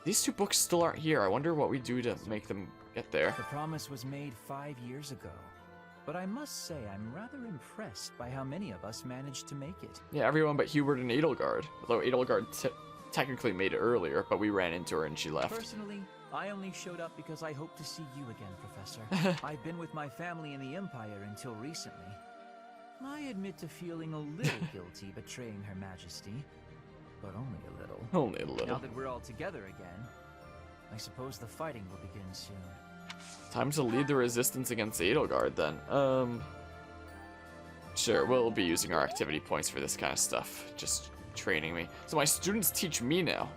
These 2 books still aren't here. I wonder what we do to make them get there. The promise was made 5 years ago. But I must say, I'm rather impressed by how many of us managed to make it. Yeah, everyone but Hubert and Edelgard. Although Edelgard technically made it earlier, but we ran into her and she left. Personally, I only showed up because I hope to see you again, Professor. I've been with my family in the Empire until recently. I admit to feeling a little guilty betraying Her Majesty, but only a little. Only a little. Now that we're all together again, I suppose the fighting will begin soon. Time to lead the resistance against Edelgard then. Sure, we'll be using our activity points for this kind of stuff. Just training me. So my students teach me now.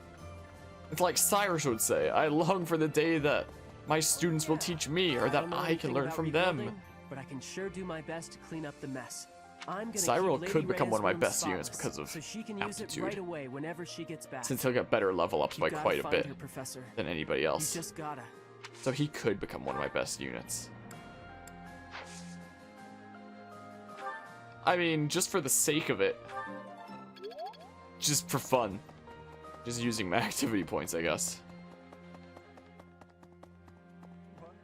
It's like Cyrus would say, I long for the day that my students will teach me, or that I can learn from them. But I can sure do my best to clean up the mess. I'm gonna Cyril keep could Lady become one of my Rhea's best room units solace, because of so she can use it aptitude. right away whenever she gets back. Since he'll get better level ups You by gotta quite a find bit her, Professor. than anybody else. You just gotta. So he could become one of my best units. I mean, just for the sake of it. Just for fun. Just using my activity points, I guess.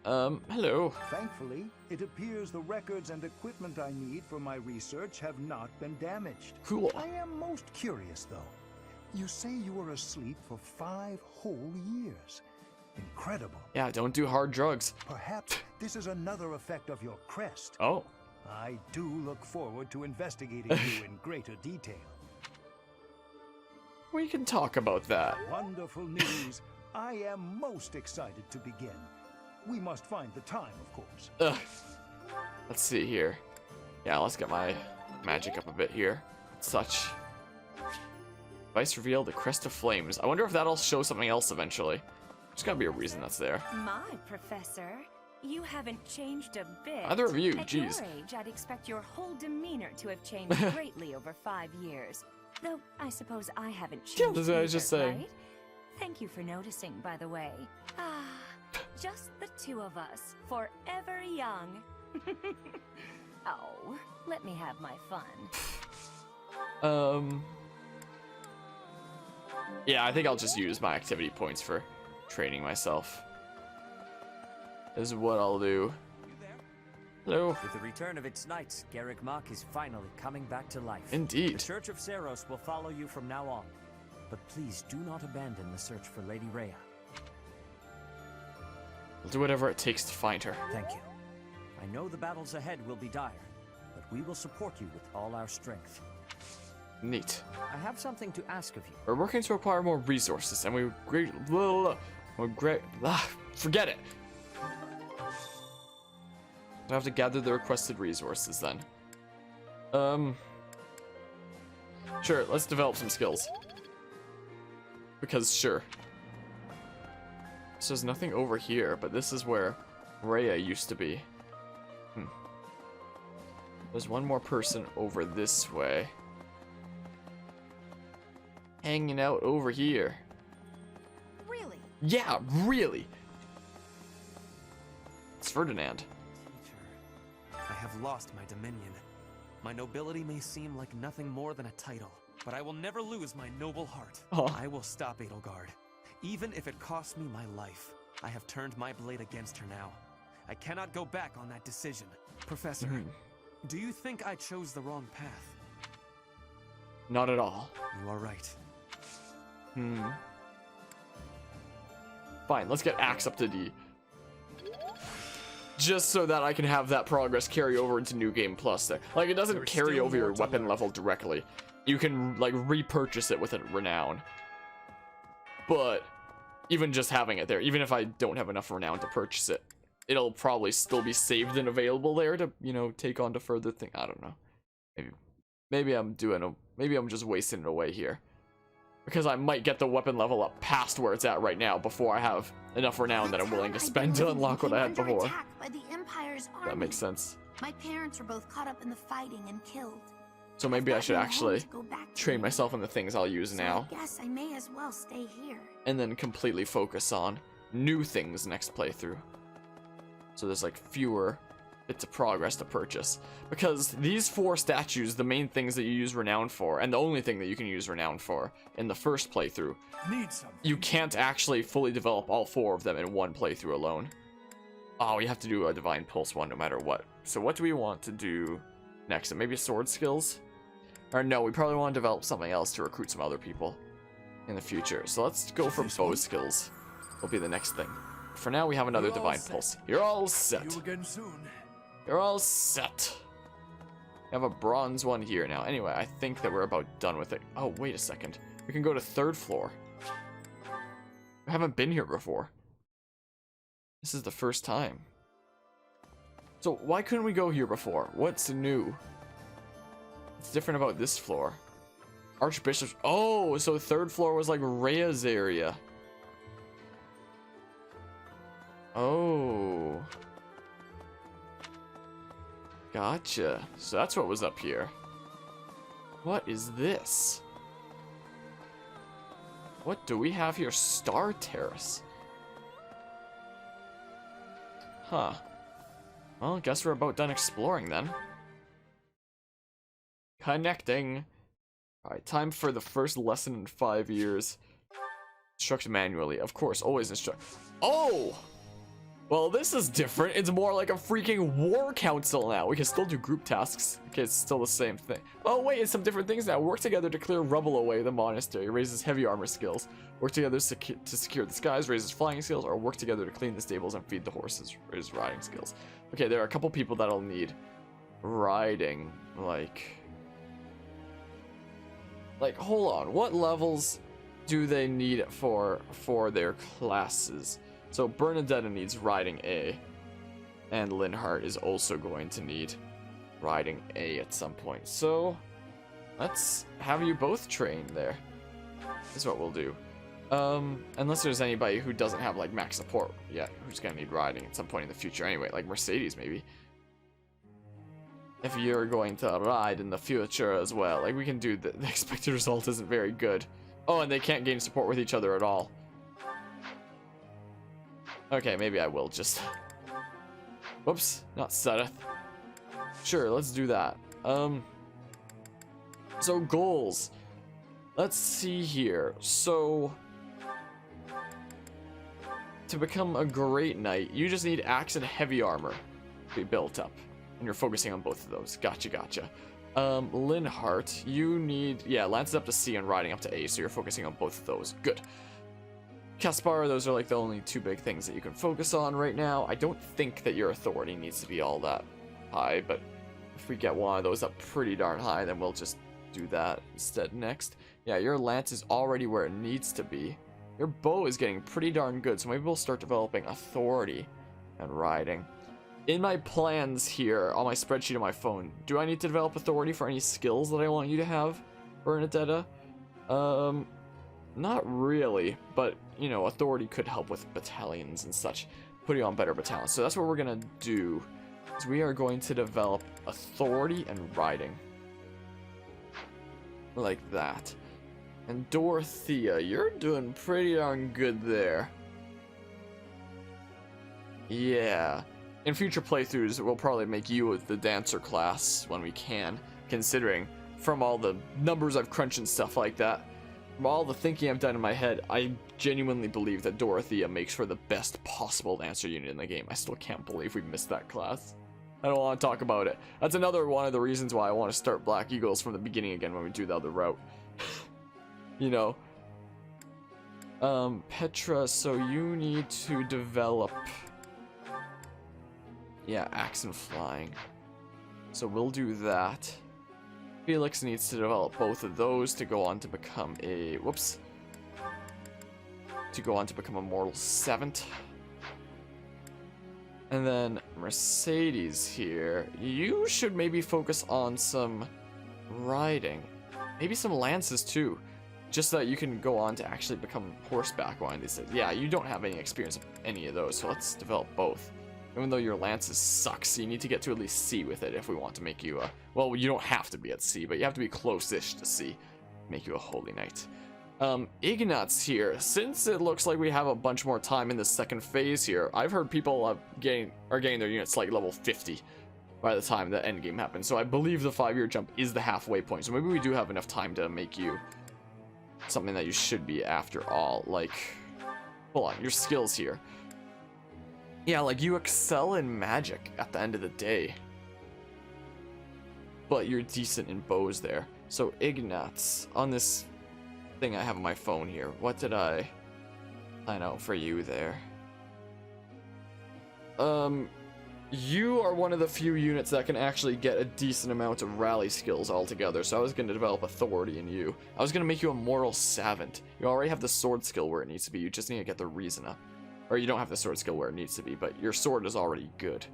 Hello. Thankfully, it appears the records and equipment I need for my research have not been damaged. Cool. I am most curious, though. You say you were asleep for 5 whole years. Incredible. Yeah, don't do hard drugs. Perhaps this is another effect of your crest. Oh. I do look forward to investigating you in greater detail. We can talk about that. Wonderful news. I am most excited to begin. We must find the time, of course. Ugh. Let's see here. Yeah, let's get my magic up a bit here. Such. Device reveal the crest of flames. I wonder if that'll show something else eventually. There's gotta be a reason that's there. My professor, you haven't changed a bit. Either of you, At jeez. your age, I'd expect your whole demeanor to have changed greatly over 5 years. Though I suppose I haven't changed. Yeah, that's what I was either, just saying. right? Thank you for noticing, by the way. Ah, just the two of us, forever young. Oh, let me have my fun. Yeah, I think I'll just use my activity points for training myself. Is what I'll do. Hello. With the return of its knights, Garrick Mach is finally coming back to life. Indeed. The Church of Seros will follow you from now on. But please do not abandon the search for Lady Rhea. I'll do whatever it takes to find her. Thank you. I know the battles ahead will be dire, but we will support you with all our strength. Neat. I have something to ask of you. We're working to acquire more resources, and forget it. I have to gather the requested resources then. Sure, let's develop some skills. Because sure. So there's nothing over here, but this is where Rhea used to be. There's one more person over this way. Hanging out over here. Really? Yeah, really. It's Ferdinand. I have lost my dominion. My nobility may seem like nothing more than a title, but I will never lose my noble heart. I will stop Edelgard, even if it costs me my life. I have turned my blade against her now. I cannot go back on that decision. Professor, do you think I chose the wrong path? Not at all. You are right. Fine, let's get Axe up to D. Just so that I can have that progress carry over into New Game Plus there. Like, it doesn't carry over your weapon level directly. You can, like, repurchase it with a renown. But, even just having it there, even if I don't have enough renown to purchase it, it'll probably still be saved and available there to, you know, take on to further things. I don't know. Maybe I'm just wasting it away here. Because I might get the weapon level up past where it's at right now before I have enough renown that I'm willing to spend to unlock what I had before. By the Empire's army. That makes sense. My parents were both caught up in the fighting and killed. So maybe I should actually train myself in the things I'll use now. I guess I may as well stay here. And then completely focus on new things next playthrough. So there's like fewer bits of progress to purchase. Because these 4 statues, the main things that you use renown for, and the only thing that you can use renown for in the first playthrough, you can't actually fully develop all 4 of them in one playthrough alone. Oh, you have to do a Divine Pulse one no matter what. So what do we want to do next? Maybe sword skills? Or no, we probably want to develop something else to recruit some other people. in the future. So let's go for bow skills. Will be the next thing. For now, we have another Divine Pulse. You're all set. See you again soon. You're all set. We have a bronze one here now. Anyway, I think that we're about done with it. Oh, wait a second. We can go to 3rd floor. I haven't been here before. This is the first time. So why couldn't we go here before? What's new? What's different about this floor? Archbishop's... Oh, so 3rd floor was like Rhea's area. Oh. Gotcha. So that's what was up here. What is this? What do we have here? Star Terrace. Huh. Well, guess we're about done exploring then. Connecting. Alright, time for the first lesson in 5 years. Instruct manually. Of course, always instruct. Oh! Well, this is different. It's more like a freaking war council now. We can still do group tasks. Okay, it's still the same thing. Oh, wait, it's some different things now. Work together to clear rubble away the monastery. Raises heavy armor skills. Work together to secure the skies. Raises flying skills. Or work together to clean the stables and feed the horses. Raises riding skills. Okay, there are a couple people that'll need riding. Like, hold on. What levels do they need for their classes? So Bernadetta needs riding A, and Linhardt is also going to need riding A at some point. So let's have you both train there. Is what we'll do. Unless there's anybody who doesn't have like max support yet, who's gonna need riding at some point in the future anyway, like Mercedes maybe. If you're going to ride in the future as well, like we can do the expected result isn't very good. Oh, and they can't gain support with each other at all. Okay, maybe I will just... Whoops, not Seth. Sure, let's do that. So goals. Let's see here. So, to become a great knight, you just need axe and heavy armor to be built up. And you're focusing on both of those. Gotcha. Linhardt, you need... Yeah, lances up to C and riding up to A, so you're focusing on both of those. Good. Caspar, those are like the only 2 big things that you can focus on right now. I don't think that your authority needs to be all that high, but if we get one of those up pretty darn high, then we'll just do that instead next. Yeah, your lance is already where it needs to be. Your bow is getting pretty darn good, so maybe we'll start developing authority and riding. In my plans here, on my spreadsheet on my phone, do I need to develop authority for any skills that I want you to have, Bernadetta? Not really, but, you know, authority could help with battalions and such, put you on better battalions. So that's what we're gonna do, is we are going to develop authority and riding. Like that. And Dorothea, you're doing pretty darn good there. Yeah. In future playthroughs, we'll probably make you the dancer class when we can, considering from all the numbers I've crunched and stuff like that. From all the thinking I've done in my head, I genuinely believe that Dorothea makes for the best possible dancer unit in the game. I still can't believe we missed that class. I don't want to talk about it. That's another one of the reasons why I want to start Black Eagles from the beginning again when we do the other route. You know. Petra, so you need to develop... Yeah, axe and flying. So we'll do that. Felix needs to develop both of those to go on to become a... Whoops. To go on to become a Mortal 7th. And then Mercedes here. You should maybe focus on some riding. Maybe some lances too. Just so that you can go on to actually become horseback one of these days. Yeah, you don't have any experience of any of those, so let's develop both. Even though your lances sucks, you need to get to at least C with it if we want to make you a... Well, you don't have to be at C, but you have to be close-ish to C. Make you a holy knight. Ignatz here. Since it looks like we have a bunch more time in the second phase here, I've heard people are getting their units like level 50 by the time the end game happens. So I believe the 5-year jump is the halfway point. So maybe we do have enough time to make you something that you should be after all. Like, hold on, your skills here. Yeah, like you excel in magic at the end of the day. But you're decent in bows there. So Ignatz, on this thing I have on my phone here. What did I plan out for you there? You are one of the few units that can actually get a decent amount of rally skills altogether, so I was going to develop authority in you. I was going to make you a moral savant. You already have the sword skill where it needs to be, you just need to get the reason up. Or you don't have the sword skill where it needs to be, but your sword is already good.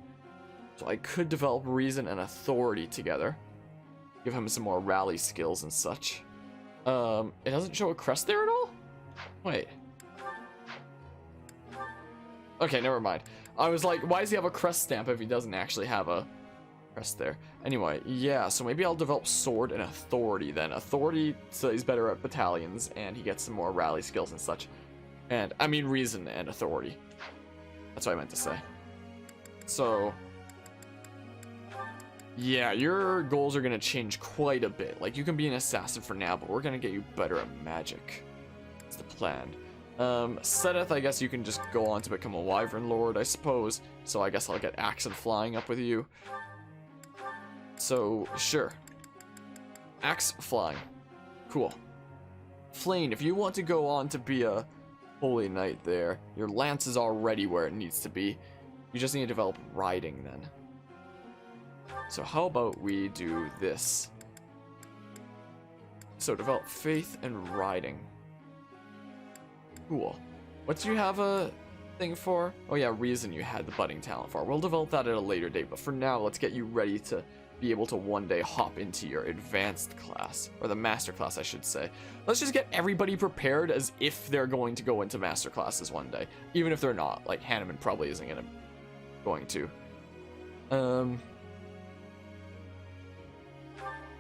So I could develop reason and authority together. Give him some more rally skills and such. It doesn't show a crest there at all? Wait. Okay, never mind. I was like, why does he have a crest stamp if he doesn't actually have a crest there? Anyway, yeah, so maybe I'll develop sword and authority then. Authority, so he's better at battalions, and he gets some more rally skills and such. And, I mean reason and authority. That's what I meant to say. So, yeah, your goals are going to change quite a bit. Like, you can be an assassin for now, but we're going to get you better at magic. That's the plan. Seth, I guess you can just go on to become a Wyvern Lord, I suppose. So I guess I'll get Axe and Flying up with you. So, sure. Axe, Flying. Cool. Flane, if you want to go on to be a Holy Knight there, your lance is already where it needs to be. You just need to develop riding then. So how about we do this? So develop faith and riding. Cool. What do you have a thing for? Oh yeah, reason you had the budding talent for. We'll develop that at a later date, but for now, let's get you ready to be able to one day hop into your advanced class, or the master class, I should say. Let's just get everybody prepared as if they're going to go into master classes one day, even if they're not. Like Hanneman probably isn't going to.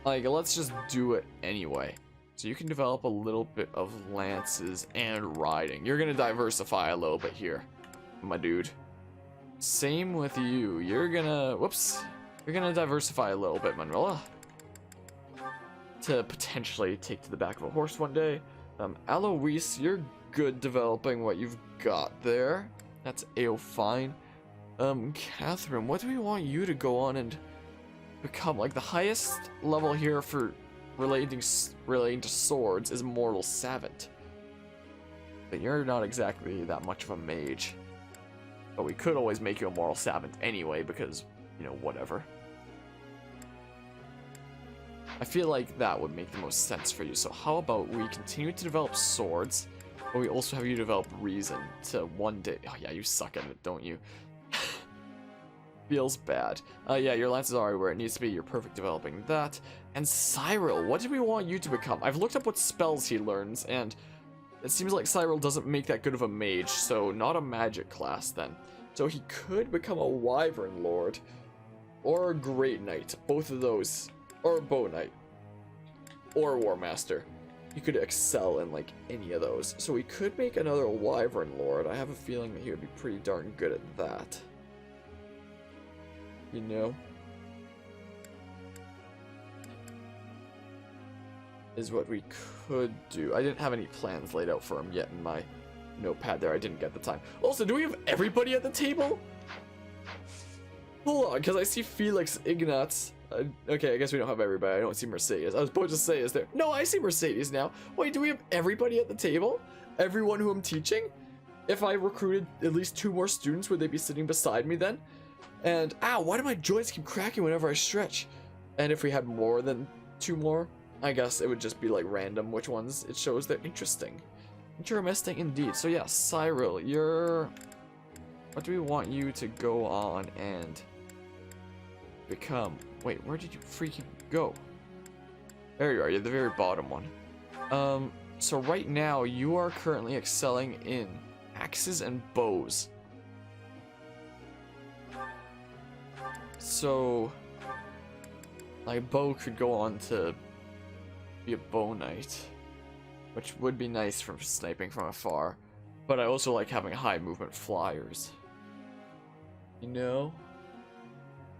Like, let's just do it anyway. So you can develop a little bit of lances and riding. You're gonna diversify a little bit here, my dude. Same with you. You're gonna, whoops. You're gonna diversify a little bit, Manuela. To potentially take to the back of a horse one day. Alois, you're good developing what you've got there. That's fine. Catherine, what do we want you to go on and become? Like, the highest level here for relating to swords is Mortal Savant. But you're not exactly that much of a mage. But we could always make you a Mortal Savant anyway, because, you know, whatever. I feel like that would make the most sense for you. So how about we continue to develop swords, but we also have you develop reason to one day... Oh yeah, you suck at it, don't you? Feels bad. Yeah, your lance is already where it needs to be. You're perfect developing that. And Cyril, what do we want you to become? I've looked up what spells he learns, and it seems like Cyril doesn't make that good of a mage, so not a magic class then. So he could become a Wyvern Lord, or a Great Knight, both of those, or a Bow Knight, or a War Master. He could excel in like any of those. So we could make another Wyvern Lord. I have a feeling that he would be pretty darn good at that. You know? Is what we could do. I didn't have any plans laid out for him yet in my notepad there. I didn't get the time. Also, do we have everybody at the table? Hold on, because I see Felix, Ignatz. Okay, I guess we don't have everybody. I don't see Mercedes. I was supposed to say, is there? No, I see Mercedes now. Wait, do we have everybody at the table? Everyone who I'm teaching? If I recruited at least 2 more students, would they be sitting beside me then? And, ow, why do my joints keep cracking whenever I stretch? And if we had more than 2 more, I guess it would just be like random which ones it shows. They're interesting. Interesting indeed. So yeah, Cyril, you're... What do we want you to go on and become? Wait, where did you freaking go? There you are, you're the very bottom one. So right now, you are currently excelling in axes and bows. So, like, bow could go on to be a bow knight, which would be nice for sniping from afar. But I also like having high movement flyers. You know?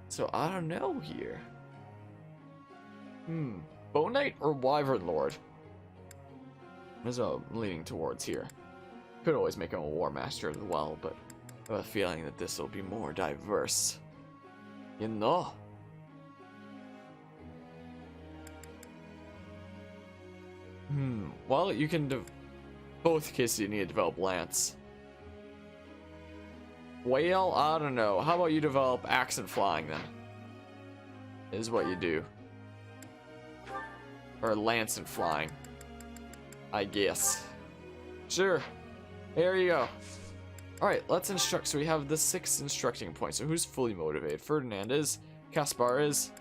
So I don't know here. Bow knight or Wyvern Lord? That's what I'm leaning towards here. Could always make him a War Master as well, but I have a feeling that this will be more diverse. You know? Well, you can both cases you need to develop Lance. Whale, I don't know. How about you develop axe and flying then? Is what you do. Or lance and flying, I guess. Sure. There you go. Alright, let's instruct. So we have the 6 instructing points. So who's fully motivated? Ferdinand is. Caspar is.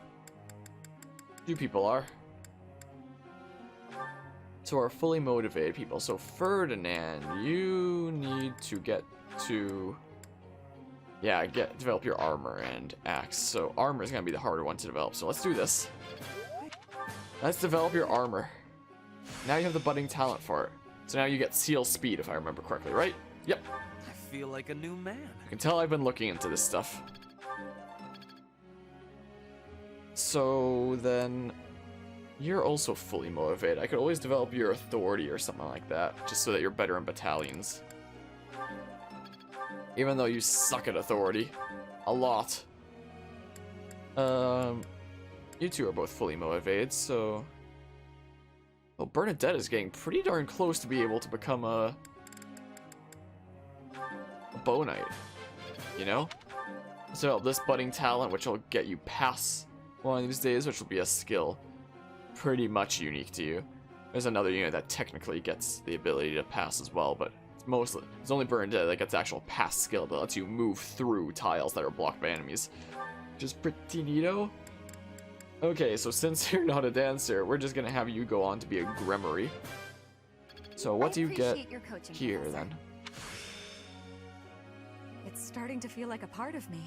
2 people are. So our fully motivated people. So Ferdinand, you need to get to... Yeah, develop your armor and axe. So armor is going to be the harder one to develop. So let's do this. Let's develop your armor. Now you have the budding talent for it. So now you get seal speed, if I remember correctly, right? Yep. I feel like a new man. You can tell I've been looking into this stuff. So then you're also fully motivated. I could always develop your authority or something like that, just so that you're better in battalions. Even though you suck at authority. A lot. You two are both fully motivated, so... Well, Bernadette is getting pretty darn close to be able to become a bow knight. You know? So this budding talent, which will get you past one of these days, which will be a skill pretty much unique to you. There's another unit that technically gets the ability to pass as well, but it's only Bernadette that gets actual pass skill that lets you move through tiles that are blocked by enemies. Which is pretty neato. Okay, so since you're not a dancer, we're just gonna have you go on to be a Grimory. So what do you get here then? It's starting to feel like a part of me.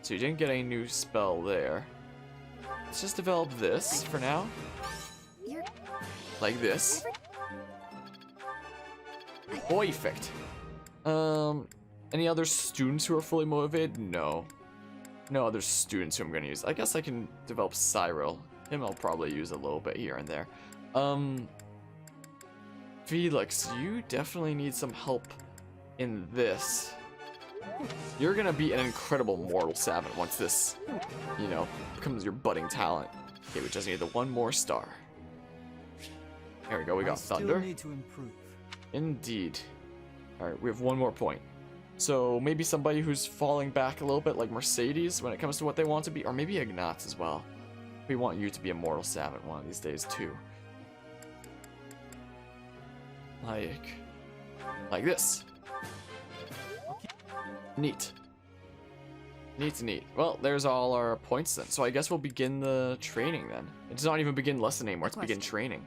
So you didn't get a new spell there. Let's just develop this for now. Like this. Perfect. Any other students who are fully motivated? No. No other students who I'm gonna use. I guess I can develop Cyril. Him I'll probably use a little bit here and there. Felix, you definitely need some help in this. You're gonna be an incredible mortal savant once this, you know, becomes your budding talent. Okay, we just need the one more star. There we go, we got Thunder. Still need to improve. Indeed. Alright, we have one more point. So maybe somebody who's falling back a little bit, like Mercedes, when it comes to what they want to be, or maybe Ignatz as well. We want you to be a mortal savant one of these days too. Like this. Neat. Neat. Well, there's all our points then. So I guess we'll begin the training then. It's not even begin lesson anymore, it's begin training.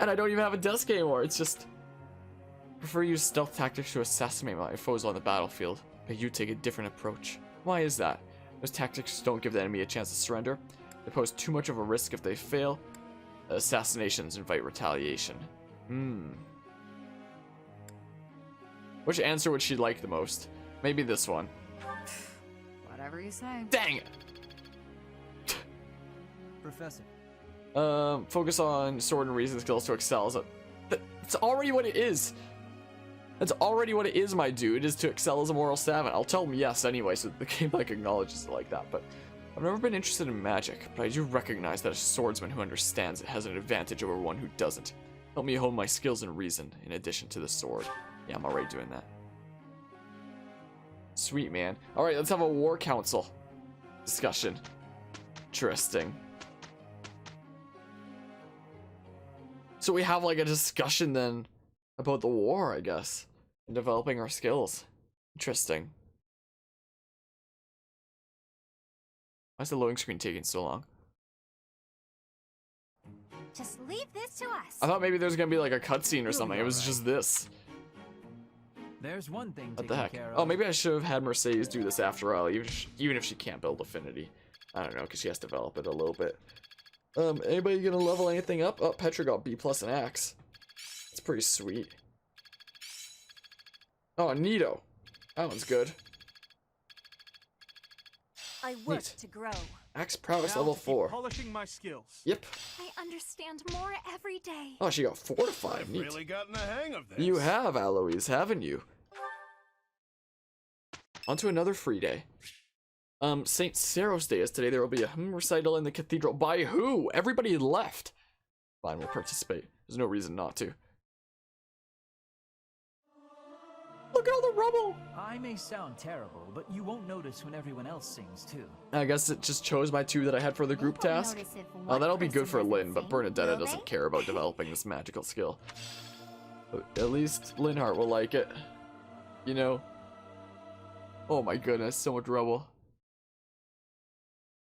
And I don't even have a desk anymore, it's just... Prefer use stealth tactics to assassinate my foes on the battlefield, but you take a different approach. Why is that? Those tactics don't give the enemy a chance to surrender. They pose too much of a risk if they fail. Assassinations invite retaliation. Which answer would she like the most? Maybe this one. Whatever you say. Dang it! Professor. Focus on sword and reason skills to excel as a... That's already what it is! That's already what it is, my dude, is to excel as a moral savant. I'll tell them yes anyway, so the game like acknowledges it like that, but I've never been interested in magic, but I do recognize that a swordsman who understands it has an advantage over one who doesn't. Help me hone my skills in reason, in addition to the sword. Yeah, I'm already doing that. Sweet, man. Alright, let's have a war council discussion. Interesting. So we have like a discussion then about the war, I guess, and developing our skills. Interesting. Why is the loading screen taking so long? Just leave this to us. I thought maybe there's gonna be like a cutscene or something. It was just this. There's one thing What the heck? Oh, maybe I should have had Mercedes do this after all, even if she can't build affinity. I don't know, because she has to develop it a little bit. Anybody gonna level anything up? Oh, Petra got B+ an axe. It's pretty sweet. Oh, Nito. That one's good. I work Neat. to grow. Axe prowess Now level to keep 4. polishing my skills. Yep. I understand more every day. Oh, she got fortified. I've Neat. really gotten the hang of this. You have, Alois, haven't you? On to another free day. St. Saros Day is today. There will be a hymn recital in the cathedral. By who? Everybody left. Fine, we'll participate. There's no reason not to. Look at all the rubble! I may sound terrible, but you won't notice when everyone else sings too. I guess it just chose my 2 that I had for the group task. Oh, that'll be good for Lynn, but Bernadetta doesn't care about developing this magical skill. But at least Linhardt will like it. You know? Oh my goodness, so much rubble.